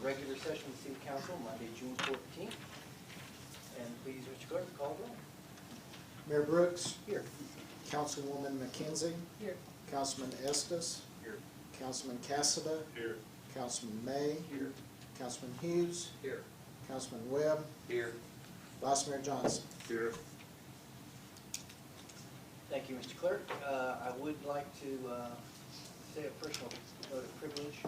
regular session of the City Council, Monday, June 14th. And please, Mr. Clerk, call the roll. Mayor Brooks. Here. Councilwoman McKenzie. Here. Councilman Estes. Here. Councilman Cassada. Here. Councilman May. Here. Councilman Hughes. Here. Councilman Webb. Here. Vice Mayor Johnson. Here. Thank you, Mr. Clerk. I would like to say a personal note of privilege.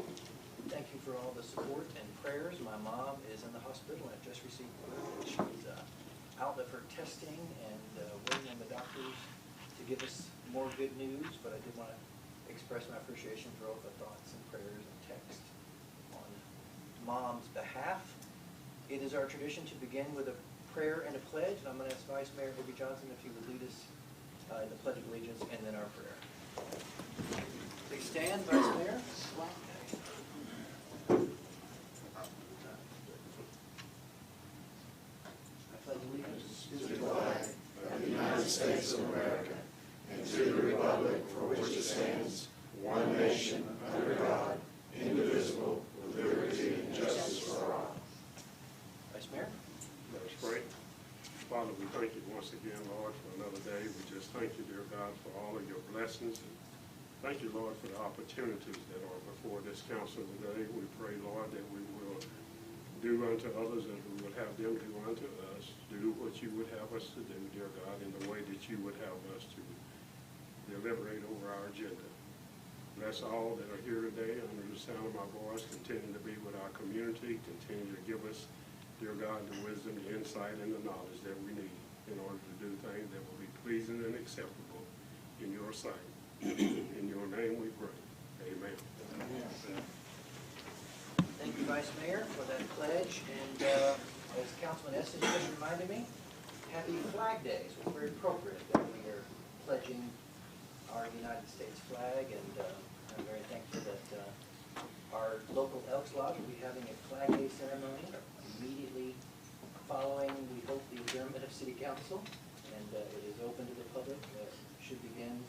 Thank you for all the support and prayers. My mom is in the hospital and I just received word that she's out of her testing and waiting on the doctors to give us more good news, but I did want to express my appreciation for all the thoughts and prayers and text on Mom's behalf. It is our tradition to begin with a prayer and a pledge, and I'm going to ask Vice Mayor Debbie Johnson if he would lead us in the Pledge of Allegiance and then our prayer. Please stand, Vice Mayor. I pledge allegiance to the flag of the United States of America and to the republic for which it stands, one nation, under God, indivisible, with liberty and justice for all. Vice Mayor. Let us pray. Father, we thank you once again, Lord, for another day. We just thank you, dear God, for all of your blessings. And thank you, Lord, for the opportunities that are before this council today. We pray, Lord, that we will do unto others as we would have them do unto us. Do what you would have us to do, dear God, in the way that you would have us to deliberate over our agenda. Bless all that are here today under the sound of my voice. Continue to be with our community. Continue to give us, dear God, the wisdom, the insight, and the knowledge that we need in order to do things that will be pleasing and acceptable in your sight. In your name we pray. Amen. Thank you, Vice Mayor, for that pledge. And as Councilman Estes just reminded me, happy Flag Day. So it's very appropriate that we are pledging our United States flag. And I'm very thankful that our local Elks Lodge will be having a Flag Day ceremony immediately following, we hope, the adjournment of City Council. And it is open to the public. It should begin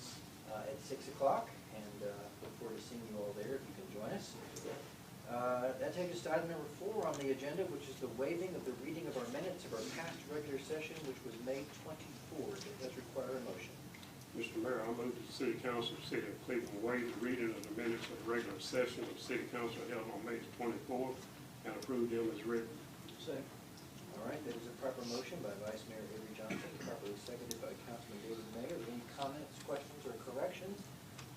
at 6 o'clock. And look forward to seeing you all there if you can join us. That takes us to item number 4 on the agenda, which is the waiving of the reading of our minutes of our past regular session, which was May 24th. It does require a motion. Mr. Mayor, I move that the City Council of the City of Cleveland waive the reading of the minutes of the regular session of City Council held on May 24th and approve them as written. Second. All right, that is a proper motion by Vice Mayor Avery Johnson, properly seconded by Councilman David Mayer. Any comments, questions, or corrections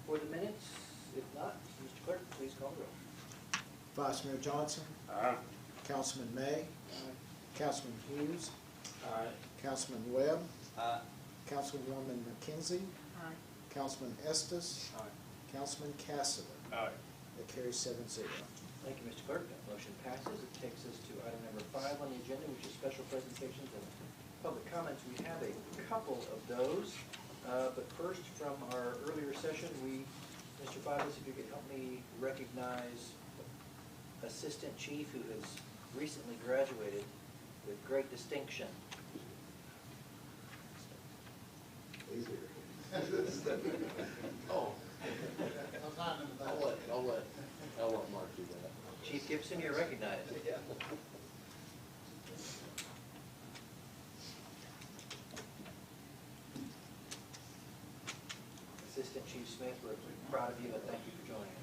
for the minutes? If not, Mr. Clerk, please call the roll. Vice Mayor Johnson. Aye. Councilman May. Aye. Councilman Hughes. Aye. Councilman Webb. Aye. Councilwoman McKenzie. Aye. Councilman Estes. Aye. Councilman Cassada. Aye. That carries 7-0. Thank you, Mr. Clerk. That motion passes. It takes us to item number 5 on the agenda, which is special presentations and public comments. We have a couple of those, but first, from our earlier session, Mr. Fabus, if you could help me recognize Assistant Chief who has recently graduated with great distinction. Easier. Oh. I'll let Mark do that. Chief Gibson, you're recognized. Yeah. Assistant Chief Smith, we're proud of you and thank you for joining us.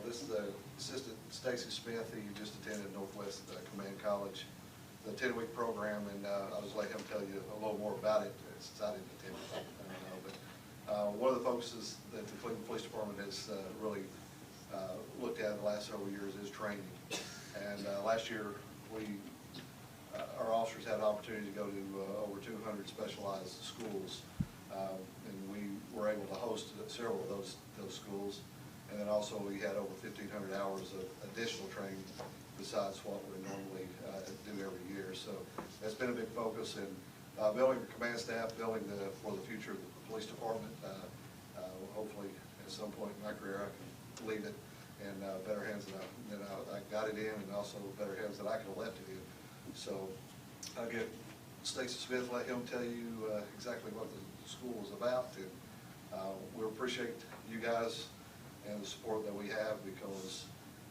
This is Assistant Stacy Smith, who just attended Northwest Command College, the 10-week program, and I'll just let him tell you a little more about it since I didn't attend it. But one of the focuses that the Cleveland Police Department has really looked at in the last several years is training. And last year, our officers had an opportunity to go to over 200 specialized schools, and we were able to host several of those schools. And then also we had over 1,500 hours of additional training besides what we normally do every year. So that's been a big focus in building the command staff, building for the future of the police department. Hopefully at some point in my career I can leave it in better hands than I got it in, and also better hands than I could have left it in. So I'll get Stacy Smith, let him tell you exactly what the school is about. And we appreciate you guys and the support that we have, because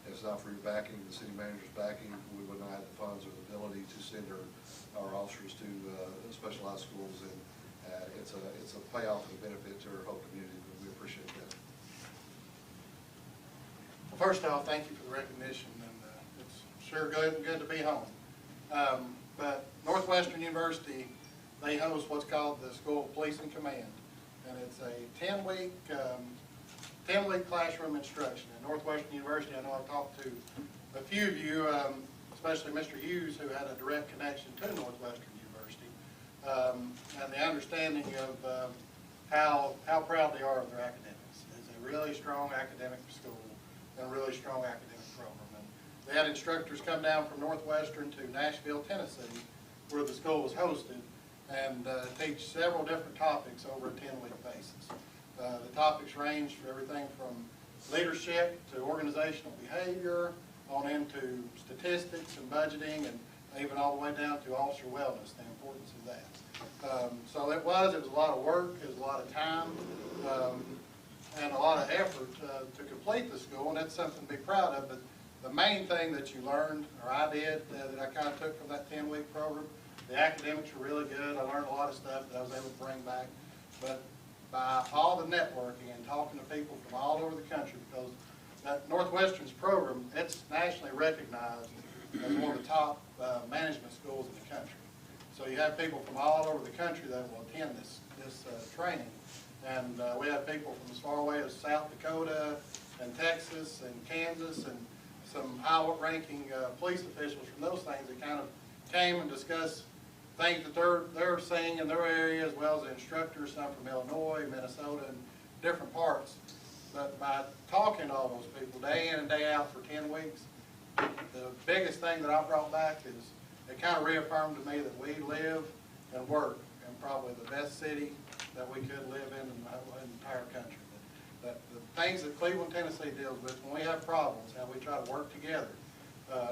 If it's not for your backing, the city manager's backing, we would not have the funds or the ability to send our officers to specialized schools, and it's a payoff and benefit to our whole community, but we appreciate that. Well, first off, thank you for the recognition, and it's sure good to be home. But Northwestern University, they host what's called the School of Police and Command, and it's a 10-week classroom instruction. At Northwestern University, I know I've talked to a few of you, especially Mr. Hughes, who had a direct connection to Northwestern University, and the understanding of how proud they are of their academics. It's a really strong academic school and a really strong academic program. And they had instructors come down from Northwestern to Nashville, Tennessee, where the school was hosted, and teach several different topics over a 10-week basis. The topics range for everything from leadership to organizational behavior, on into statistics and budgeting, and even all the way down to officer wellness, the importance of that. So it was a lot of work, it was a lot of time, and a lot of effort to complete the school, and that's something to be proud of. But the main thing that you learned, or I did, that I kind of took from that 10-week program, the academics were really good. I learned a lot of stuff that I was able to bring back. But by all the networking and talking to people from all over the country, because that Northwestern's program, it's nationally recognized as one of the top management schools in the country. So you have people from all over the country that will attend this training. And we have people from as far away as South Dakota and Texas and Kansas, and some high-ranking police officials from those things that kind of came and discussed things that they're seeing in their area, as well as the instructors, some from Illinois, Minnesota, and different parts. But by talking to all those people day in and day out for 10 weeks, the biggest thing that I brought back is it kind of reaffirmed to me that we live and work in probably the best city that we could live in the entire country. That the things that Cleveland, Tennessee deals with, when we have problems, how we try to work together,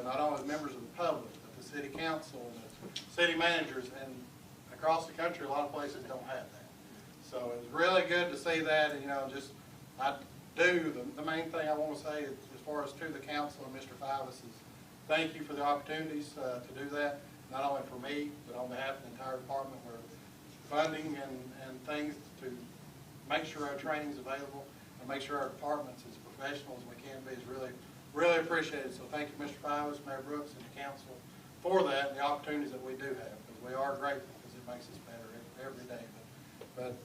not only as members of the public, but the city council, and the city managers, and across the country, a lot of places don't have that. So it's really good to see that, and the main thing I want to say as far as to the council and Mr. Fivas is thank you for the opportunities to do that, not only for me, but on behalf of the entire department, where funding and things to make sure our training is available and make sure our department's as professional as we can be is really, really appreciated. So thank you, Mr. Fivas, Mayor Brooks, and the council for that and the opportunities that we do have, because we are grateful, because it makes us better every day. But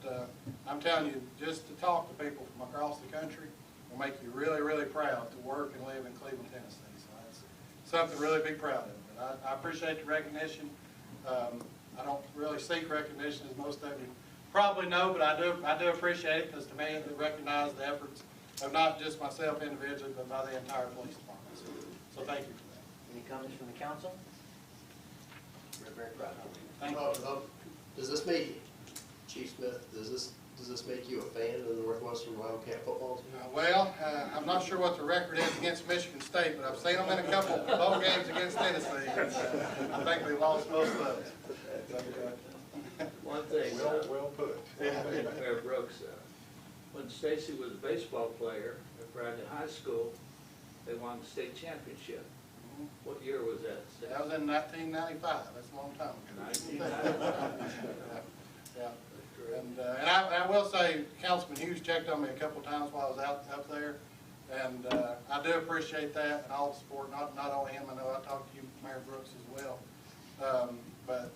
I'm telling you, just to talk to people from across the country will make you really, really proud to work and live in Cleveland, Tennessee. So that's something to really be proud of. But I appreciate the recognition. I don't really seek recognition, as most of you probably know, but I do appreciate it, because to me it recognizes the efforts of not just myself individually, but by the entire police department. So thank you for that. Any comments from the council? We're very proud of you. Thank you. Does this make, Chief Smith, does this make you a fan of the Northwestern Wildcat football team? Well, I'm not sure what the record is against Michigan State, but I've seen them in a couple bowl games against Tennessee, and I think they lost most of those. One thing, Well put. Mayor Brooks, when Stacy was a baseball player at Bradley High School, they won the state championship. What year was that? That was in 1995. That's a long time ago. 1995. Yeah. And I will say, Councilman Hughes checked on me a couple of times while I was up there, and I do appreciate that and all the support. Not only him, I know I talked to you, Mayor Brooks, as well. But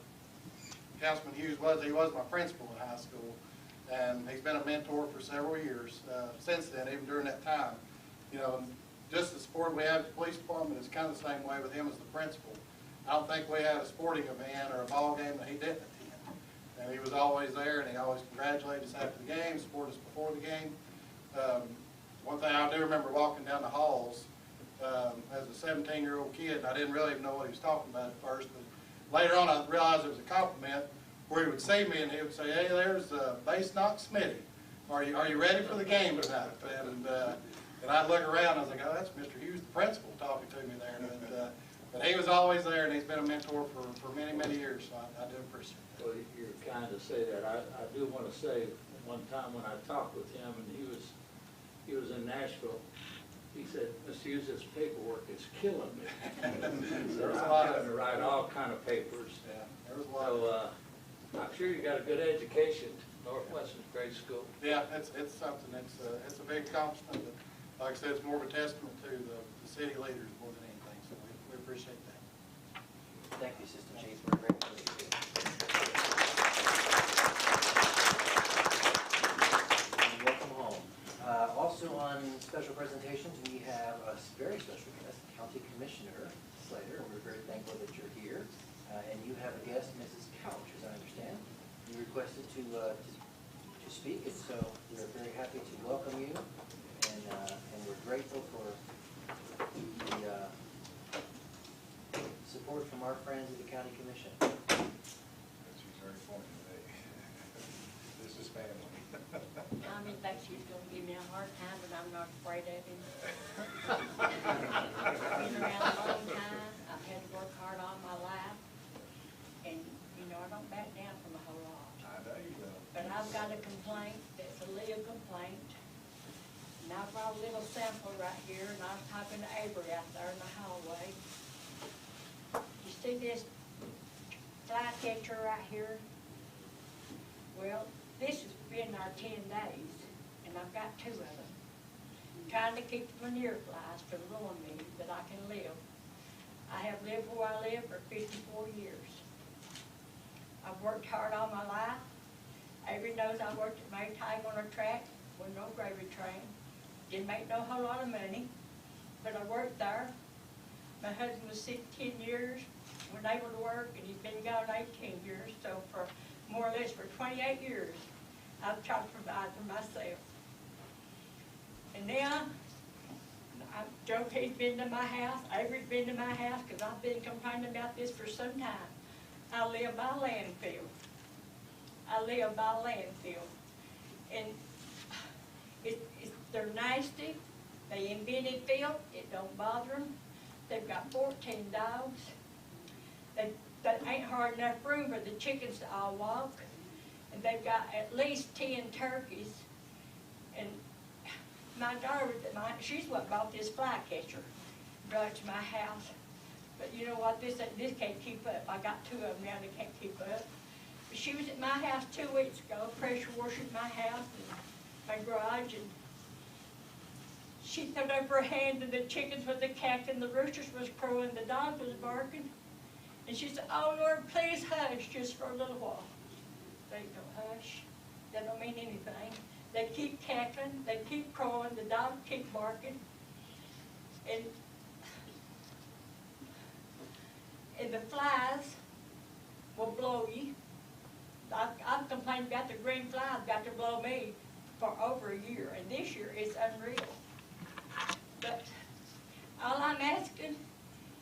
Councilman Hughes was my principal in high school, and he's been a mentor for several years since then, even during that time. Just the support we have at the police department is kind of the same way with him as the principal. I don't think we had a sporting event or a ball game that he didn't attend. And he was always there, and he always congratulated us after the game, supported us before the game. One thing I do remember walking down the halls as a 17-year-old kid, and I didn't really even know what he was talking about at first, but later on I realized it was a compliment, where he would see me and he would say, "Hey, there's Base Knock Smitty. Are you ready for the game tonight?" And I'd look around, I was like, "Oh, that's Mr. Hughes, the principal, talking to me there." But he was always there, and he's been a mentor for many, many years, so I do appreciate that. Well, you're kind to say that. I do want to say, one time when I talked with him, and he was in Nashville, he said, that Mr. Hughes's paperwork is killing me. There's a I'm lot. having to write all kind of papers. Yeah, there was a lot. So, I'm sure you got a good education. Northwestern's a great school. Yeah, it's something, it's a big accomplishment, but like I said, it's more of a testament to the city leaders more than anything, so we appreciate that. Thank you, Assistant Chief, for a great presentation. And welcome home. Also on special presentations, we have a very special guest, County Commissioner Slater. We're very thankful that you're here. And you have a guest, Mrs. Couch, as I understand. You requested to speak, and so we're very happy to welcome you. And we're grateful for the support from our friends at the County Commission. She's very funny today. This is family. Tommy thinks he's gonna give me a hard time, but I'm not afraid of him. I've been around a long time, I've had to work hard all my life, and, you know, I don't back down from a whole lot. I know you will. But I've got a complaint, that's a legal complaint, and I've brought a little sample right here, and I was talking to Avery out there in the hallway. You see this fly catcher right here? Well, this has been our 10 days, and I've got 2 of them. I'm trying to keep the manure flies from ruining me, that I can live. I have lived where I live for 54 years. I've worked hard all my life. Avery knows I worked at Maytag on a track with no gravy train. Didn't make no whole lot of money, but I worked there. My husband was sick 10 years, wasn't able to work, and he's been gone 18 years. So for more or less for 28 years, I've tried to provide for myself. And now, Joe K's been to my house, Avery's been to my house, because I've been complaining about this for some time. I live by a landfill. I live by a landfill. And they're nasty. They invented filth. It don't bother them. They've got 14 dogs. That ain't hard enough room for the chickens to all walk. And they've got at least 10 turkeys. And my daughter, she's what bought this flycatcher, brought it to my house. But you know what, this can't keep up. I got 2 of them now that can't keep up. But she was at my house 2 weeks ago, pressure washing my house and my garage, and she put up her hand and the chickens was cackling, the roosters was crowing, the dog was barking. And she said, "Oh Lord, please hush just for a little while." They don't hush. That don't mean anything. They keep cackling, they keep crowing, the dogs keep barking. And the flies will blow you. I've complained about the green flies got to blow me for over a year, and this year it's unreal. But all I'm asking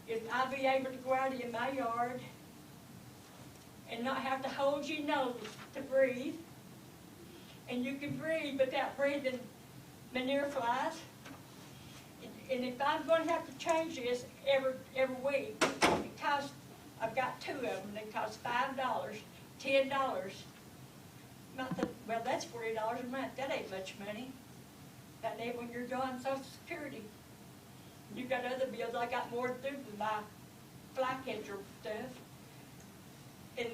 is I be able to go out in my yard and not have to hold your nose to breathe. And you can breathe without breathing manure flies. And if I'm going to have to change this every week, it costs, I've got 2 of them, they cost $5, $10. Well, that's $40 a month. That ain't much money. That ain't when you're drawing Social Security. You got other bills. I got more to do than my flycatcher stuff. And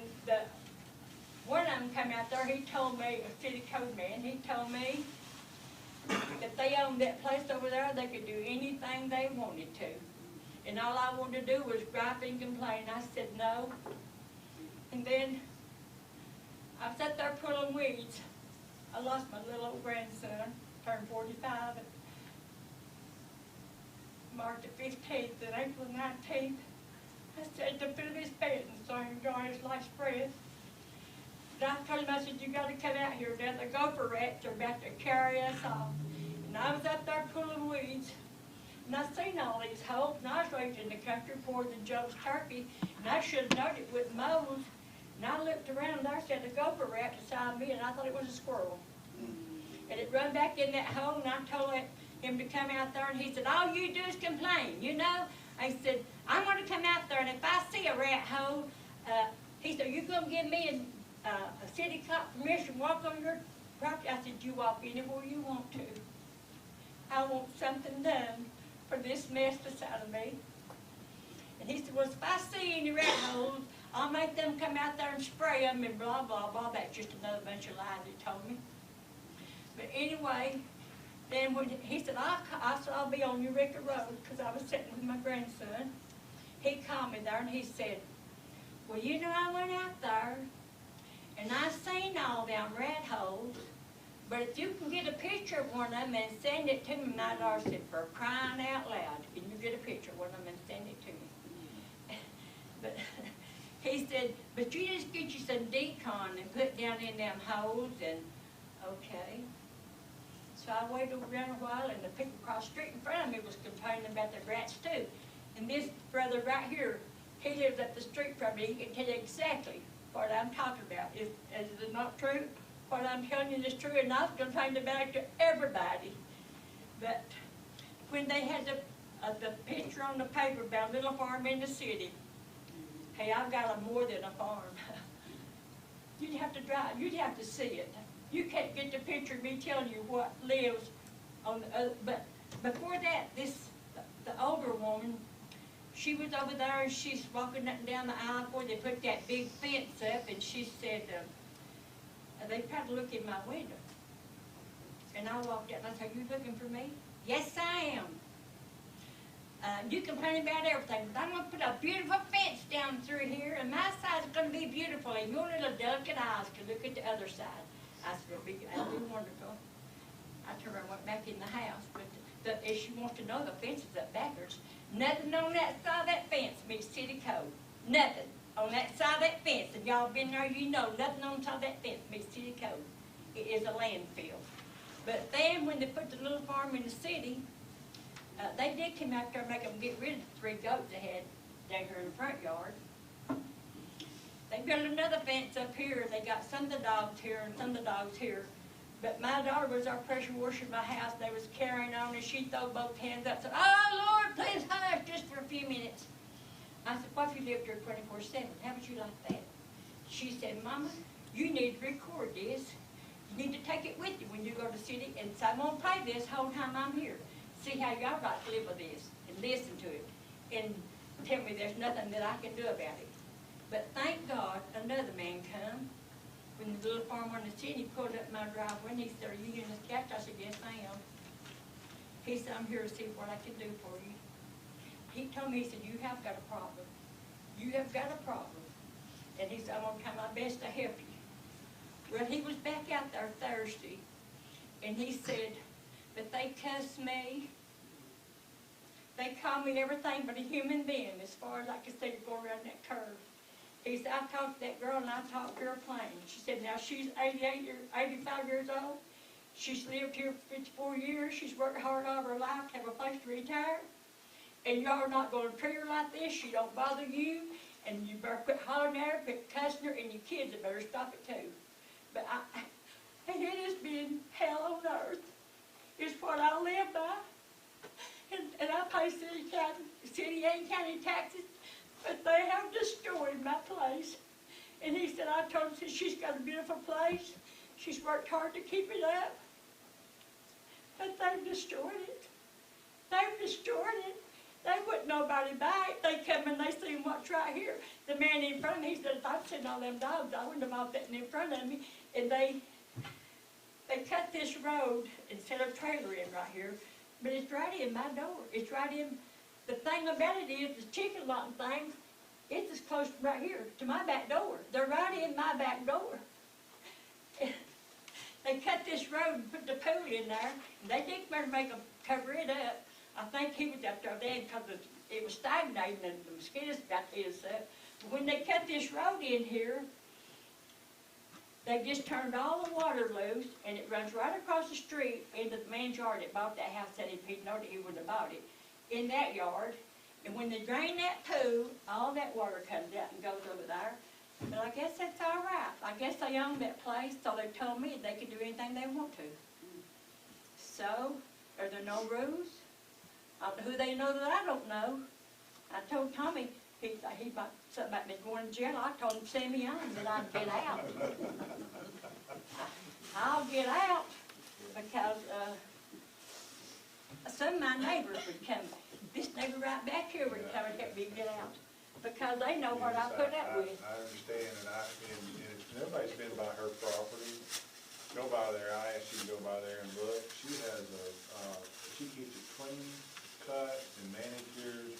one of them come out there, he told me, a city code man, he told me if they owned that place over there, they could do anything they wanted to. And all I wanted to do was gripe and complain. I said no. And then I sat there pulling weeds. I lost my little old grandson, turned 45 at March the 15th and April 19th. I said to fill his bed and so he can draw his last breath. And I told him, I said, you got to come out here. Now the gopher rats are about to carry us off. And I was up there pulling weeds. And I seen all these holes, and I was raised in the country poor than Joe's turkey. And I should have known it with moles. And I looked around and there said a gopher rat beside me, and I thought it was a squirrel. And it run back in that hole, and I told him to come out there, and he said, all you do is complain, you know? I said, I'm going to come out there, and if I see a rat hole, he said, you going to give me a city cop permission to walk on your property? I said, you walk anywhere you want to. I want something done for for this mess beside of me. And he said, well, if I see any rat holes, I'll make them come out there and spray them and blah, blah, blah. That's just another bunch of lies he told me. But anyway, then when he said, I'll be on Eureka Road, because I was sitting with my grandson. He called me there and he said, well, you know, I went out there and I seen all them rat holes, but if you can get a picture of one of them and send it to me, my daughter said, for crying out loud, can you get a picture of one of them and send it to me? But he said, but you just get you some decon and put down in them holes and, okay. So I waited around a while and the people across the street in front of me was complaining about the rats too. And this brother right here, he lives up the street from me, he can tell you exactly what I'm talking about. Is it not true? What I'm telling you is true, and I've complained about it to everybody. But when they had the picture on the paper about a little farm in the city, hey, I've got more than a farm. You'd have to drive, you'd have to see it. You can't get the picture of me telling you what lives on the other, but before that, the older woman, she was over there and she's walking up and down the aisle where they put that big fence up, and she said, they tried to look in my window. And I walked out and I said, you looking for me? Yes, I am. You complain about everything, but I'm going to put a beautiful fence down through here, and my side's going to be beautiful, and your little delicate eyes can look at the other side. I said, it'll be wonderful. I turned around and went back in the house, but if she wants to know, the fence is up backwards. Nothing on that side of that fence meets city code. Nothing on that side of that fence. If y'all been there, you know, nothing on the side of that fence meets city code. It is a landfill. But then when they put the little farm in the city, they did come out there and make them get rid of the 3 goats they had down here in the front yard. They built another fence up here, and they got some of the dogs here and some of the dogs here. But my daughter was our pressure washer in my house. They was carrying on, and she threw both hands up and said, oh, Lord, please hush, just for a few minutes. I said, what if you lived here 24/7? How would you like that? She said, Mama, you need to record this. You need to take it with you when you go to the city, and so I'm going to play this whole time I'm here. See how y'all got to live with this, and listen to it, and tell me there's nothing that I can do about it. But thank God, another man come. When the little farmer in the city pulled up my driveway, and he said, are you in the Scouts? I said, yes, I am. He said, I'm here to see what I can do for you. He told me, he said, you have got a problem. You have got a problem. And he said, I'm going to try my best to help you. Well, he was back out there Thursday, and he said, but they cussed me. They called me everything but a human being as far as I could see to go around that curve. He said, I talked to that girl and I talked to her plain. She said, now she's 85 years old. She's lived here for 54 years. She's worked hard all her life to have a place to retire. And y'all are not going to treat her like this. She don't bother you. And you better quit hollering at her, quit cussing her, and your kids had better stop it too. But and it has been hell on earth. It's what I live by. And I pay city and county taxes. But they have destroyed my place. And he said, I told him, she's got a beautiful place. She's worked hard to keep it up. But they've destroyed it. They've destroyed it. They wouldn't nobody buy it. They come and they see what's right here. The man in front of me, he said, if I'd seen all them dogs, I wouldn't have all that in front of me. And they cut this road and set a trailer in right here. But it's right in my door. It's right in. The thing about it is, the chicken lot and things, it's as close right here to my back door. They're right in my back door. They cut this road and put the pool in there, and they didn't better make them cover it up. I think he was up there then because it was stagnating and the mosquitoes got this up. But when they cut this road in here, they just turned all the water loose, and it runs right across the street into the man's yard that bought that house. Said if he'd known it, he wouldn't have bought it. In that yard, and when they drain that pool, all that water comes out and goes over there. But I guess that's all right. I guess they own that place, so they told me they could do anything they want to. So, are there no rules? Who they know that I don't know. I told Tommy, he might something about me going to jail. I told him, send me on, that I'd get out. I'll get out because some of my neighbors would come. this neighbor right back here would come and help me get out, because they know what I Yes, put up with. I understand, and nobody's been by her property. Go by there, I asked you to go by there and look. She has she keeps it clean, cut, and manicured,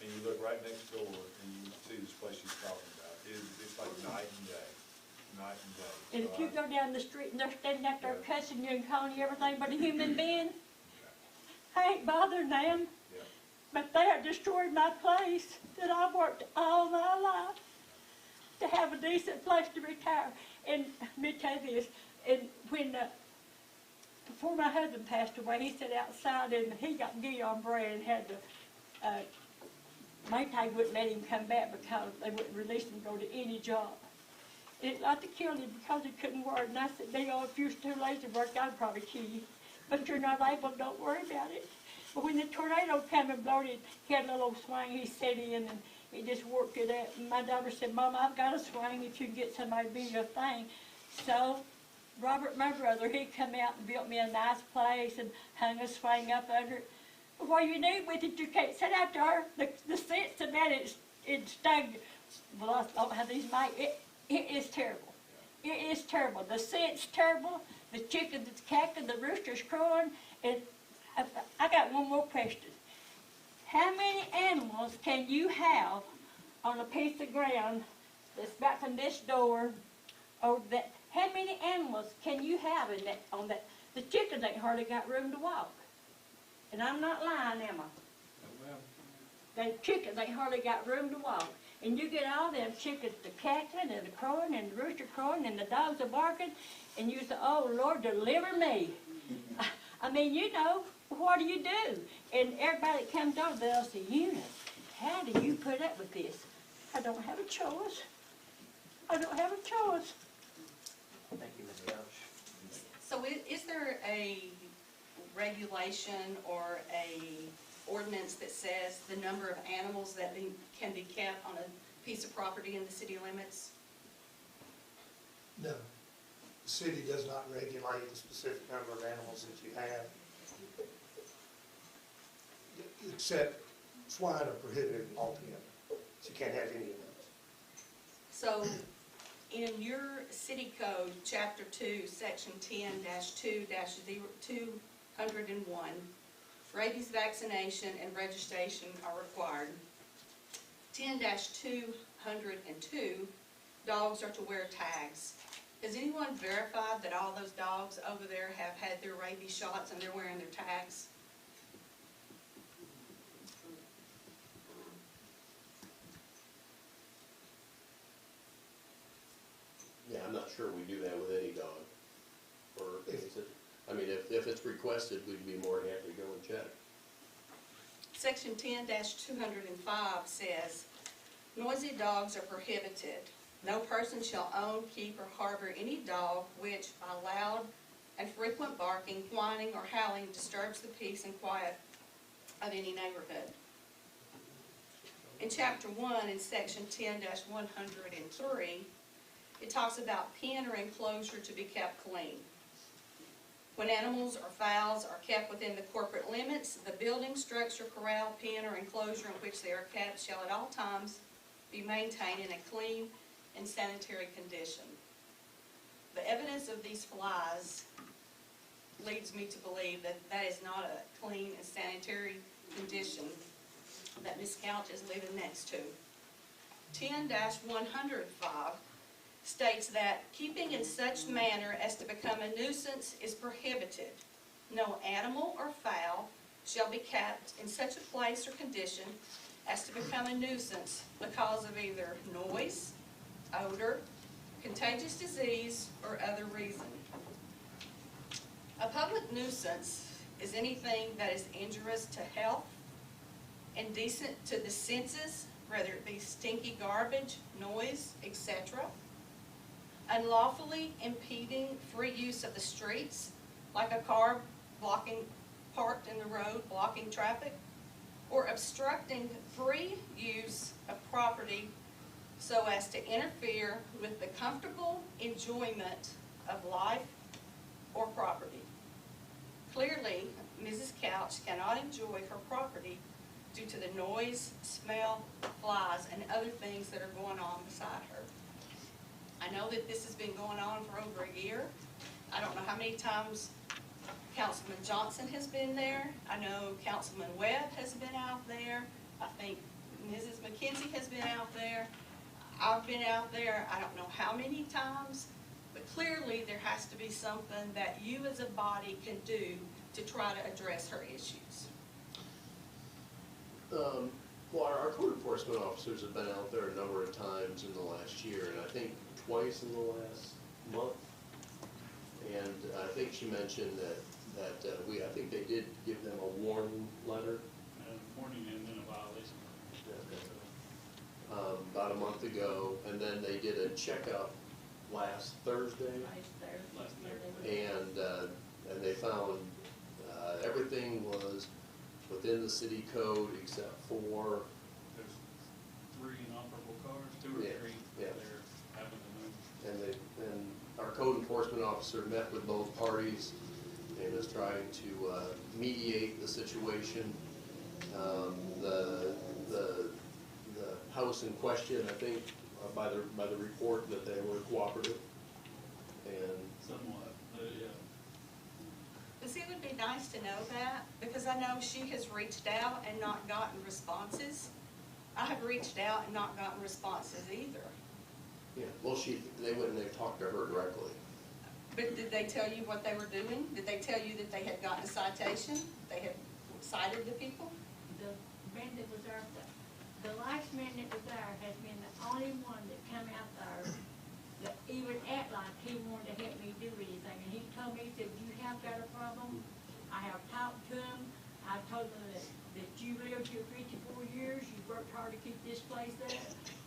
and you look right next door, and you see this place she's talking about. It's like night and day, night and day. And if you go down the street and they're standing out there cussing you and calling you everything but a human being, I ain't bothering them. Yeah. But they have destroyed my place that I've worked all my life to have a decent place to retire. And let me tell you this, and when, before my husband passed away, he sat outside and he got Guillain-Barré and had to, Maytag wouldn't let him come back because they wouldn't release him to go to any job. And it like to kill him because he couldn't work. And I said, Neil, if you're too lazy to work, I'd probably kill you. But you're not able, don't worry about it. But when the tornado came and blowed it, he had a little swing he set in and he just worked it out. And my daughter said, Mom, I've got a swing if you can get somebody to be your thing. So Robert, my brother, he come out and built me a nice place and hung a swing up under it. What you do with it, you can't sit out there. The sense of that, it's stagnant. Well, I don't have these mic. It is terrible. It is terrible. The scent's terrible. The chickens is cacking, the rooster's crowing. And I got one more question. How many animals can you have on a piece of ground that's about from this door over that? How many animals can you have in that, on that? The chickens ain't hardly got room to walk. And I'm not lying, am I? The chickens ain't hardly got room to walk. And you get all them chickens to cackling and the crowing and the rooster crowing and the dogs are barking, and you say, oh, Lord, deliver me. I mean, you know, what do you do? And everybody that comes over, they'll say, Eunice, how do you put up with this? I don't have a choice. I don't have a choice. Thank you, Ms. Couch. So is there a regulation or a ordinance that says the number of animals that can be kept on a piece of property in the city limits? No. The city does not regulate the specific number of animals that you have, except swine are prohibited altogether. So you can't have any of those. So in your city code, chapter 2, section 10-2-201, rabies vaccination and registration are required. 10-202, dogs are to wear tags. Has anyone verified that all those dogs over there have had their rabies shots and they're wearing their tags? Yeah, I'm not sure we do that with any dog. Or, I mean, if it's requested, we'd be more than happy to go and check. Section 10-205 says, noisy dogs are prohibited. No person shall own, keep, or harbor any dog which, by loud and frequent barking, whining, or howling, disturbs the peace and quiet of any neighborhood. In Chapter 1, in Section 10-103, it talks about pen or enclosure to be kept clean. When animals or fowls are kept within the corporate limits, the building, structure, corral, pen, or enclosure in which they are kept shall at all times be maintained in a clean and sanitary condition. The evidence of these flies leads me to believe that that is not a clean and sanitary condition that Ms. Couch is living next to. 10-105 states that keeping in such manner as to become a nuisance is prohibited. No animal or fowl shall be kept in such a place or condition as to become a nuisance because of either noise, odor, contagious disease, or other reason. A public nuisance is anything that is injurious to health, indecent to the senses, whether it be stinky garbage, noise, etc., unlawfully impeding free use of the streets, like a car parked in the road, blocking traffic, or obstructing free use of property so as to interfere with the comfortable enjoyment of life or property. Clearly, Mrs. Couch cannot enjoy her property due to the noise, smell, flies, and other things that are going on beside her. I know that this has been going on for over a year. I don't know how many times Councilman Johnson has been there. I know Councilman Webb has been out there. I think Mrs. McKenzie has been out there. I've been out there, I don't know how many times, but clearly there has to be something that you as a body can do to try to address her issues. Well, our code enforcement officers have been out there a number of times in the last year, and I think twice in the last month. And I think she mentioned that I think they did give them a warning letter. Warning and then a violation. About a month ago, and then they did a checkup last Thursday. Last Thursday. And they found everything was within the city code except for, There's 3 inoperable cars, 2 or 3 yeah. they're having to move. and our code enforcement officer met with both parties and is trying to mediate the situation. The house in question, I think, by the report, that they were cooperative, and Somewhat, yeah. But see, it would be nice to know that, because I know she has reached out and not gotten responses. I have reached out and not gotten responses either. yeah, well, they went and they talked to her directly. But did they tell you what they were doing? Did they tell you that they had gotten a citation? They had cited the people? The man that was there, the last man that was there has been the only one that come out there that even act like he wanted to help me do anything. And he told me, he said, you have got a problem. I have talked to him. I told him that you lived here 54 years, you worked hard to keep this place up,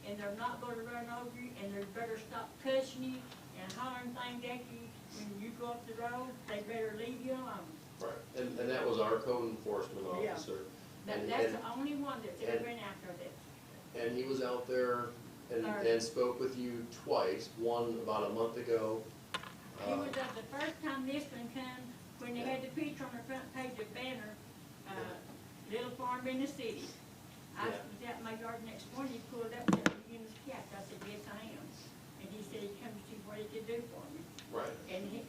and they're not gonna run over you, and they better stop cussing you and hollering things at you when you go up the road. They better leave you alone. Right. And that was our code enforcement Yeah. officer. That's the only one that's ever been out there that. And he was out there and spoke with you twice, one about a month ago. He was up the first time this one come, when they had the picture on the front page of Banner, Little Farm in the City. I Yeah. was out in my yard next morning, he pulled up there, in his cap, I said, yes, I am. And he said he'd come to see what he could do for me. Right. And he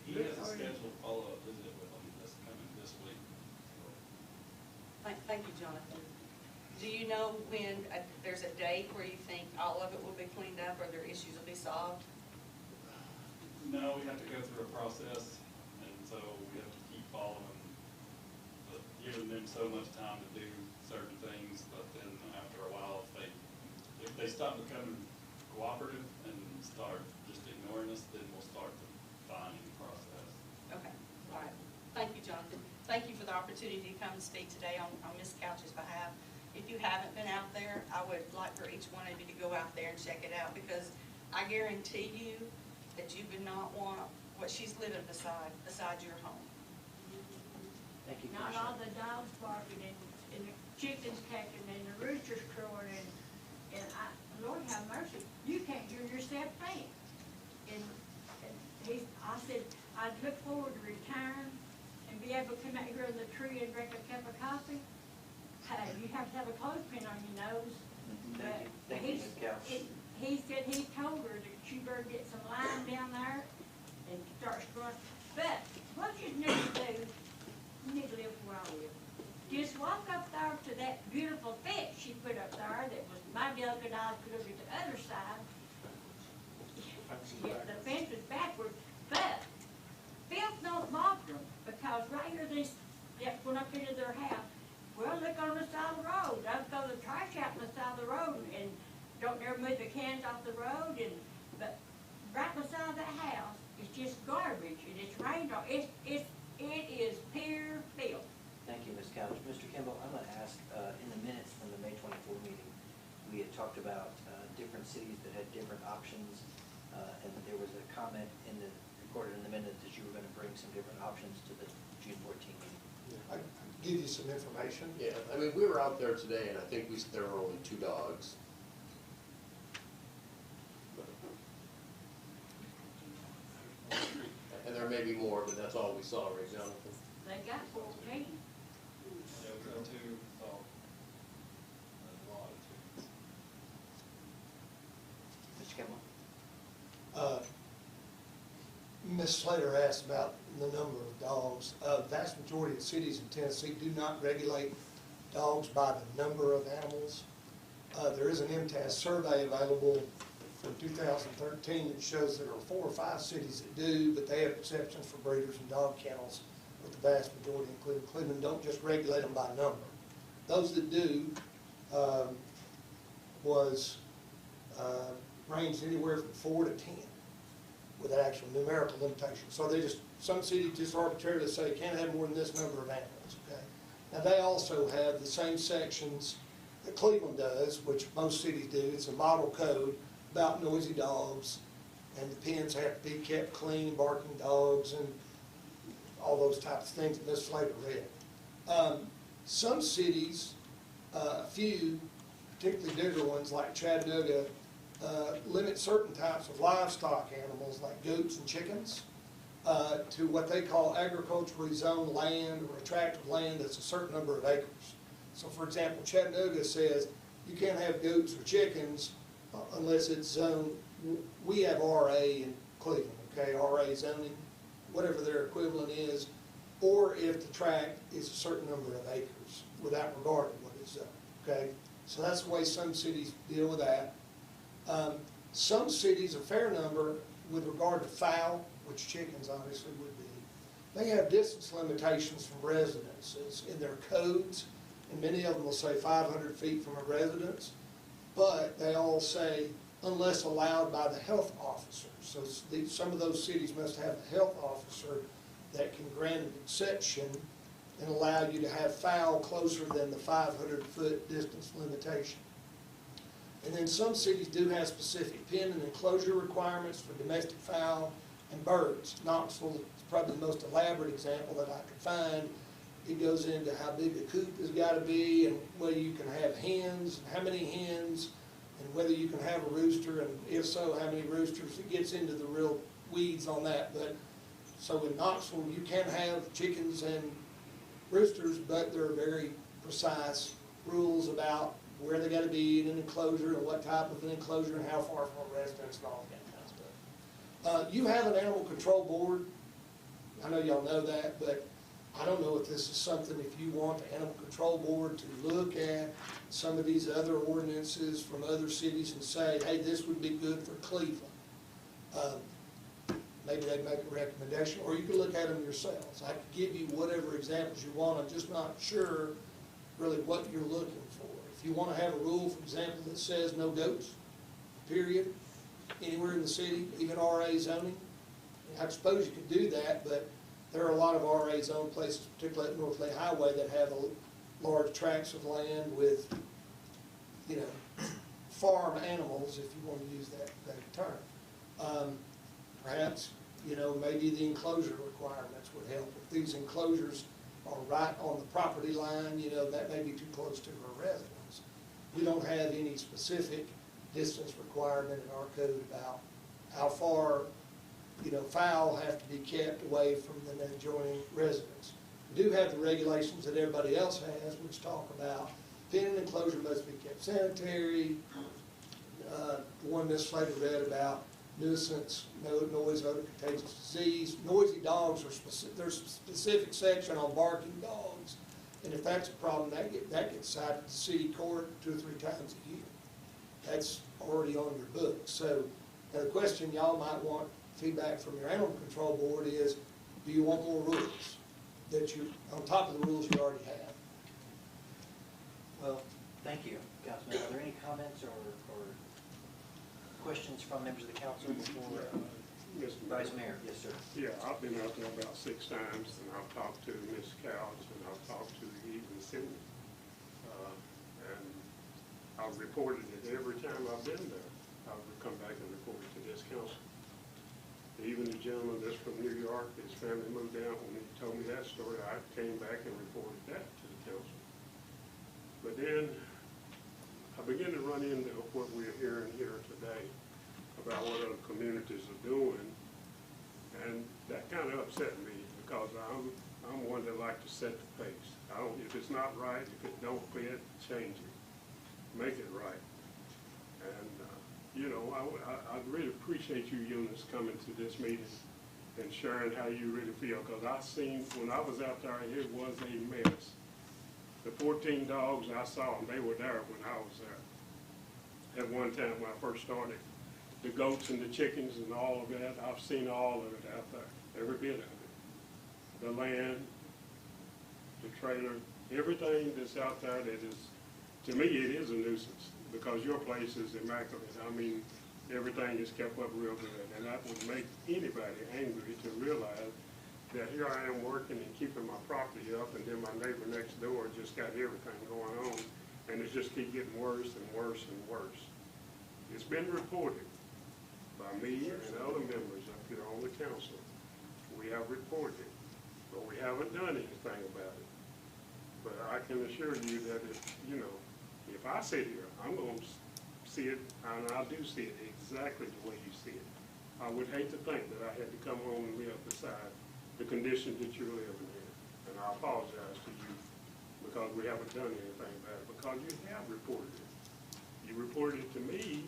He has a scheduled follow-up visit with them that's coming this week. Thank you, Jonathan. Do you know when there's a date where you think all of it will be cleaned up or their issues will be solved? No, we have to go through a process, and so we have to keep following, but giving them so much time to do certain things, but then after a while, if they stop becoming cooperative and start just ignoring us, then we'll start the finding process. Okay, all right. Thank you, Jonathan. Thank you for the opportunity to come and speak today on Ms. Couch's behalf. If you haven't been out there, I would like for each one of you to go out there and check it out, because I guarantee you that you would not want what she's living beside your home. Thank you, Not all Commissioner. the dogs barking and the chickens cackling and the roosters crowing and Lord have mercy, you can't hear yourself think. And I said, I'd look forward to retiring and be able to come out here in the tree and drink a cup of coffee. Hey, you have to have a clothespin on your nose. Thank you. Thank you, Ms. Couch. He said he told her that she better get some lime down there and start screwing. But what you need to do, you need to live where I live. Just walk up there to that beautiful fence she put up there that was my delicate eyes put over to the other side. Yeah, the fence was backwards, but filth don't bother them, because right here that went up into their house. Well, look on the side of the road. I'll throw the trash out on the side of the road and don't ever move the cans off the road, but right beside that house is just garbage, and it's rained on. It is pure filth. Thank you, Ms. Couch. Mr. Kimball, I'm going to ask, in the minutes from the May 24 meeting, we had talked about different cities that had different options, and there was a comment recorded in the minutes that you were going to bring some different options to the June 14 meeting. I can give you some information. Yeah, I mean, we were out there today, and I think there were only 2 dogs. And there may be more, but that's all we saw, right, Jonathan? They got 14. Yeah, we got 2 Ms. Slater asked about the number of dogs. Vast majority of cities in Tennessee do not regulate dogs by the number of animals. There is an MTAS survey available from 2013 that shows there are 4 or 5 cities that do, but they have exceptions for breeders and dog kennels, but the vast majority, including Cleveland, don't just regulate them by number. Those that do ranged anywhere from 4 to 10 with an actual numerical limitation. So they just, some cities just arbitrarily say you can't have more than this number of animals, okay? Now they also have the same sections that Cleveland does, which most cities do. It's a model code about noisy dogs, and the pens have to be kept clean, barking dogs, and all those types of things that Ms. Slater read. Some cities, a few, particularly bigger ones like Chattanooga, limit certain types of livestock animals like goats and chickens to what they call agriculturally zoned land or attractive land that's a certain number of acres. So for example, Chattanooga says you can't have goats or chickens unless it's zoned. We have RA in Cleveland, okay, RA zoning, whatever their equivalent is, or if the tract is a certain number of acres without regard to what is zoned, okay? So that's the way some cities deal with that. Some cities, a fair number, with regard to fowl, which chickens obviously would be, they have distance limitations from residences in their codes, and many of them will say 500 feet from a residence, but they all say unless allowed by the health officer. So some of those cities must have a health officer that can grant an exception and allow you to have fowl closer than the 500-foot distance limitation. And then some cities do have specific pen and enclosure requirements for domestic fowl and birds. Knoxville is probably the most elaborate example that I could find. It goes into how big the coop has got to be, and whether you can have hens, and how many hens, and whether you can have a rooster, and if so, how many roosters. It gets into the real weeds on that. But so in Knoxville, you can have chickens and roosters, but there are very precise rules about where they got to be in an enclosure and what type of an enclosure and how far from a residence and all that kind of stuff. You have an animal control board. I know y'all know that, but I don't know if this is something, if you want the animal control board to look at some of these other ordinances from other cities and say, hey, this would be good for Cleveland. Maybe they'd make a recommendation, or you could look at them yourselves. I could give you whatever examples you want. I'm just not sure really what you're looking for. If you want to have a rule, for example, that says no goats, period, anywhere in the city, even RA zoning, I suppose you could do that, but there are a lot of RA zone places, particularly at North Lake Highway, that have large tracts of land with, you know, farm animals, if you want to use that term. Perhaps, you know, maybe the enclosure requirements would help. If these enclosures are right on the property line, you know, that may be too close to her residence. We don't have any specific distance requirement in our code about how far, you know, fowl have to be kept away from the adjoining residence. We do have the regulations that everybody else has, which talk about pen and enclosure must be kept sanitary. The one Ms. Slater read about nuisance, noise, odor, contagious disease. Noisy dogs are specific. There's a specific section on barking dogs, and if that's a problem, that gets cited to city court 2 or 3 times a year. That's already on your book. So now the question y'all might want feedback from your animal control board is, do you want more rules that you on top of the rules you already have? Well, thank you, Councilman. Are there any comments or questions from members of the council before Vice Mayor? Yes, sir. Yeah, I've been out there about 6 times, and I've talked to Ms. Couch, and I've talked to even Cindy. And I've reported it every time I've been there. I've come back and reported to this council. Even the gentleman that's from New York, his family moved out, when he told me that story, I came back and reported that to the council. But then I began to run into what we're hearing here today about what other communities are doing, and that kind of upset me because I'm one that like to set the pace. If it's not right, if it don't fit, change it, make it right. And you know, I'd really appreciate you, Eunice, coming to this meeting and sharing how you really feel, because I seen, when I was out there, it was a mess. The 14 dogs I saw, they were there when I was there. At one time when I first started, the goats and the chickens and all of that, I've seen all of it out there, every bit of it. The land, the trailer, everything that's out there that is, to me, it is a nuisance, because your place is immaculate. I mean, everything is kept up real good, and that would make anybody angry to realize that here I am working and keeping my property up, and then my neighbor next door just got everything going on, and it just keep getting worse and worse and worse. It's been reported by me and other members up here on the council. We have reported it, but we haven't done anything about it. But I can assure you that if I sit here, I'm going to see it, and I do see it exactly the way you see it. I would hate to think that I had to come home and live beside the condition that you're living in. And I apologize to you because we haven't done anything about it, because you have reported it. You reported it to me,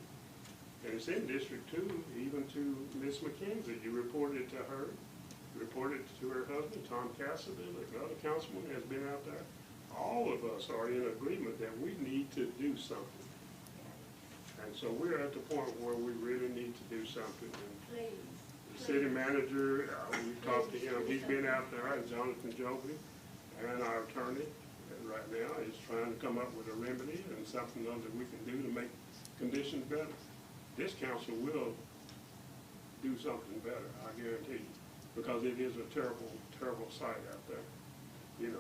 and it's in District 2, even to Ms. McKenzie. You reported it to her, reported it to her husband, Tom Cassidy, another councilman has been out there. All of us are in agreement that we need to do something. And so we're at the point where we really need to do something. And the city manager, we've talked to him, he's been out there, and Jonathan Joby, and our attorney, and right now is trying to come up with a remedy and something else that we can do to make conditions better. This council will do something better, I guarantee you, because it is a terrible, terrible sight out there. And,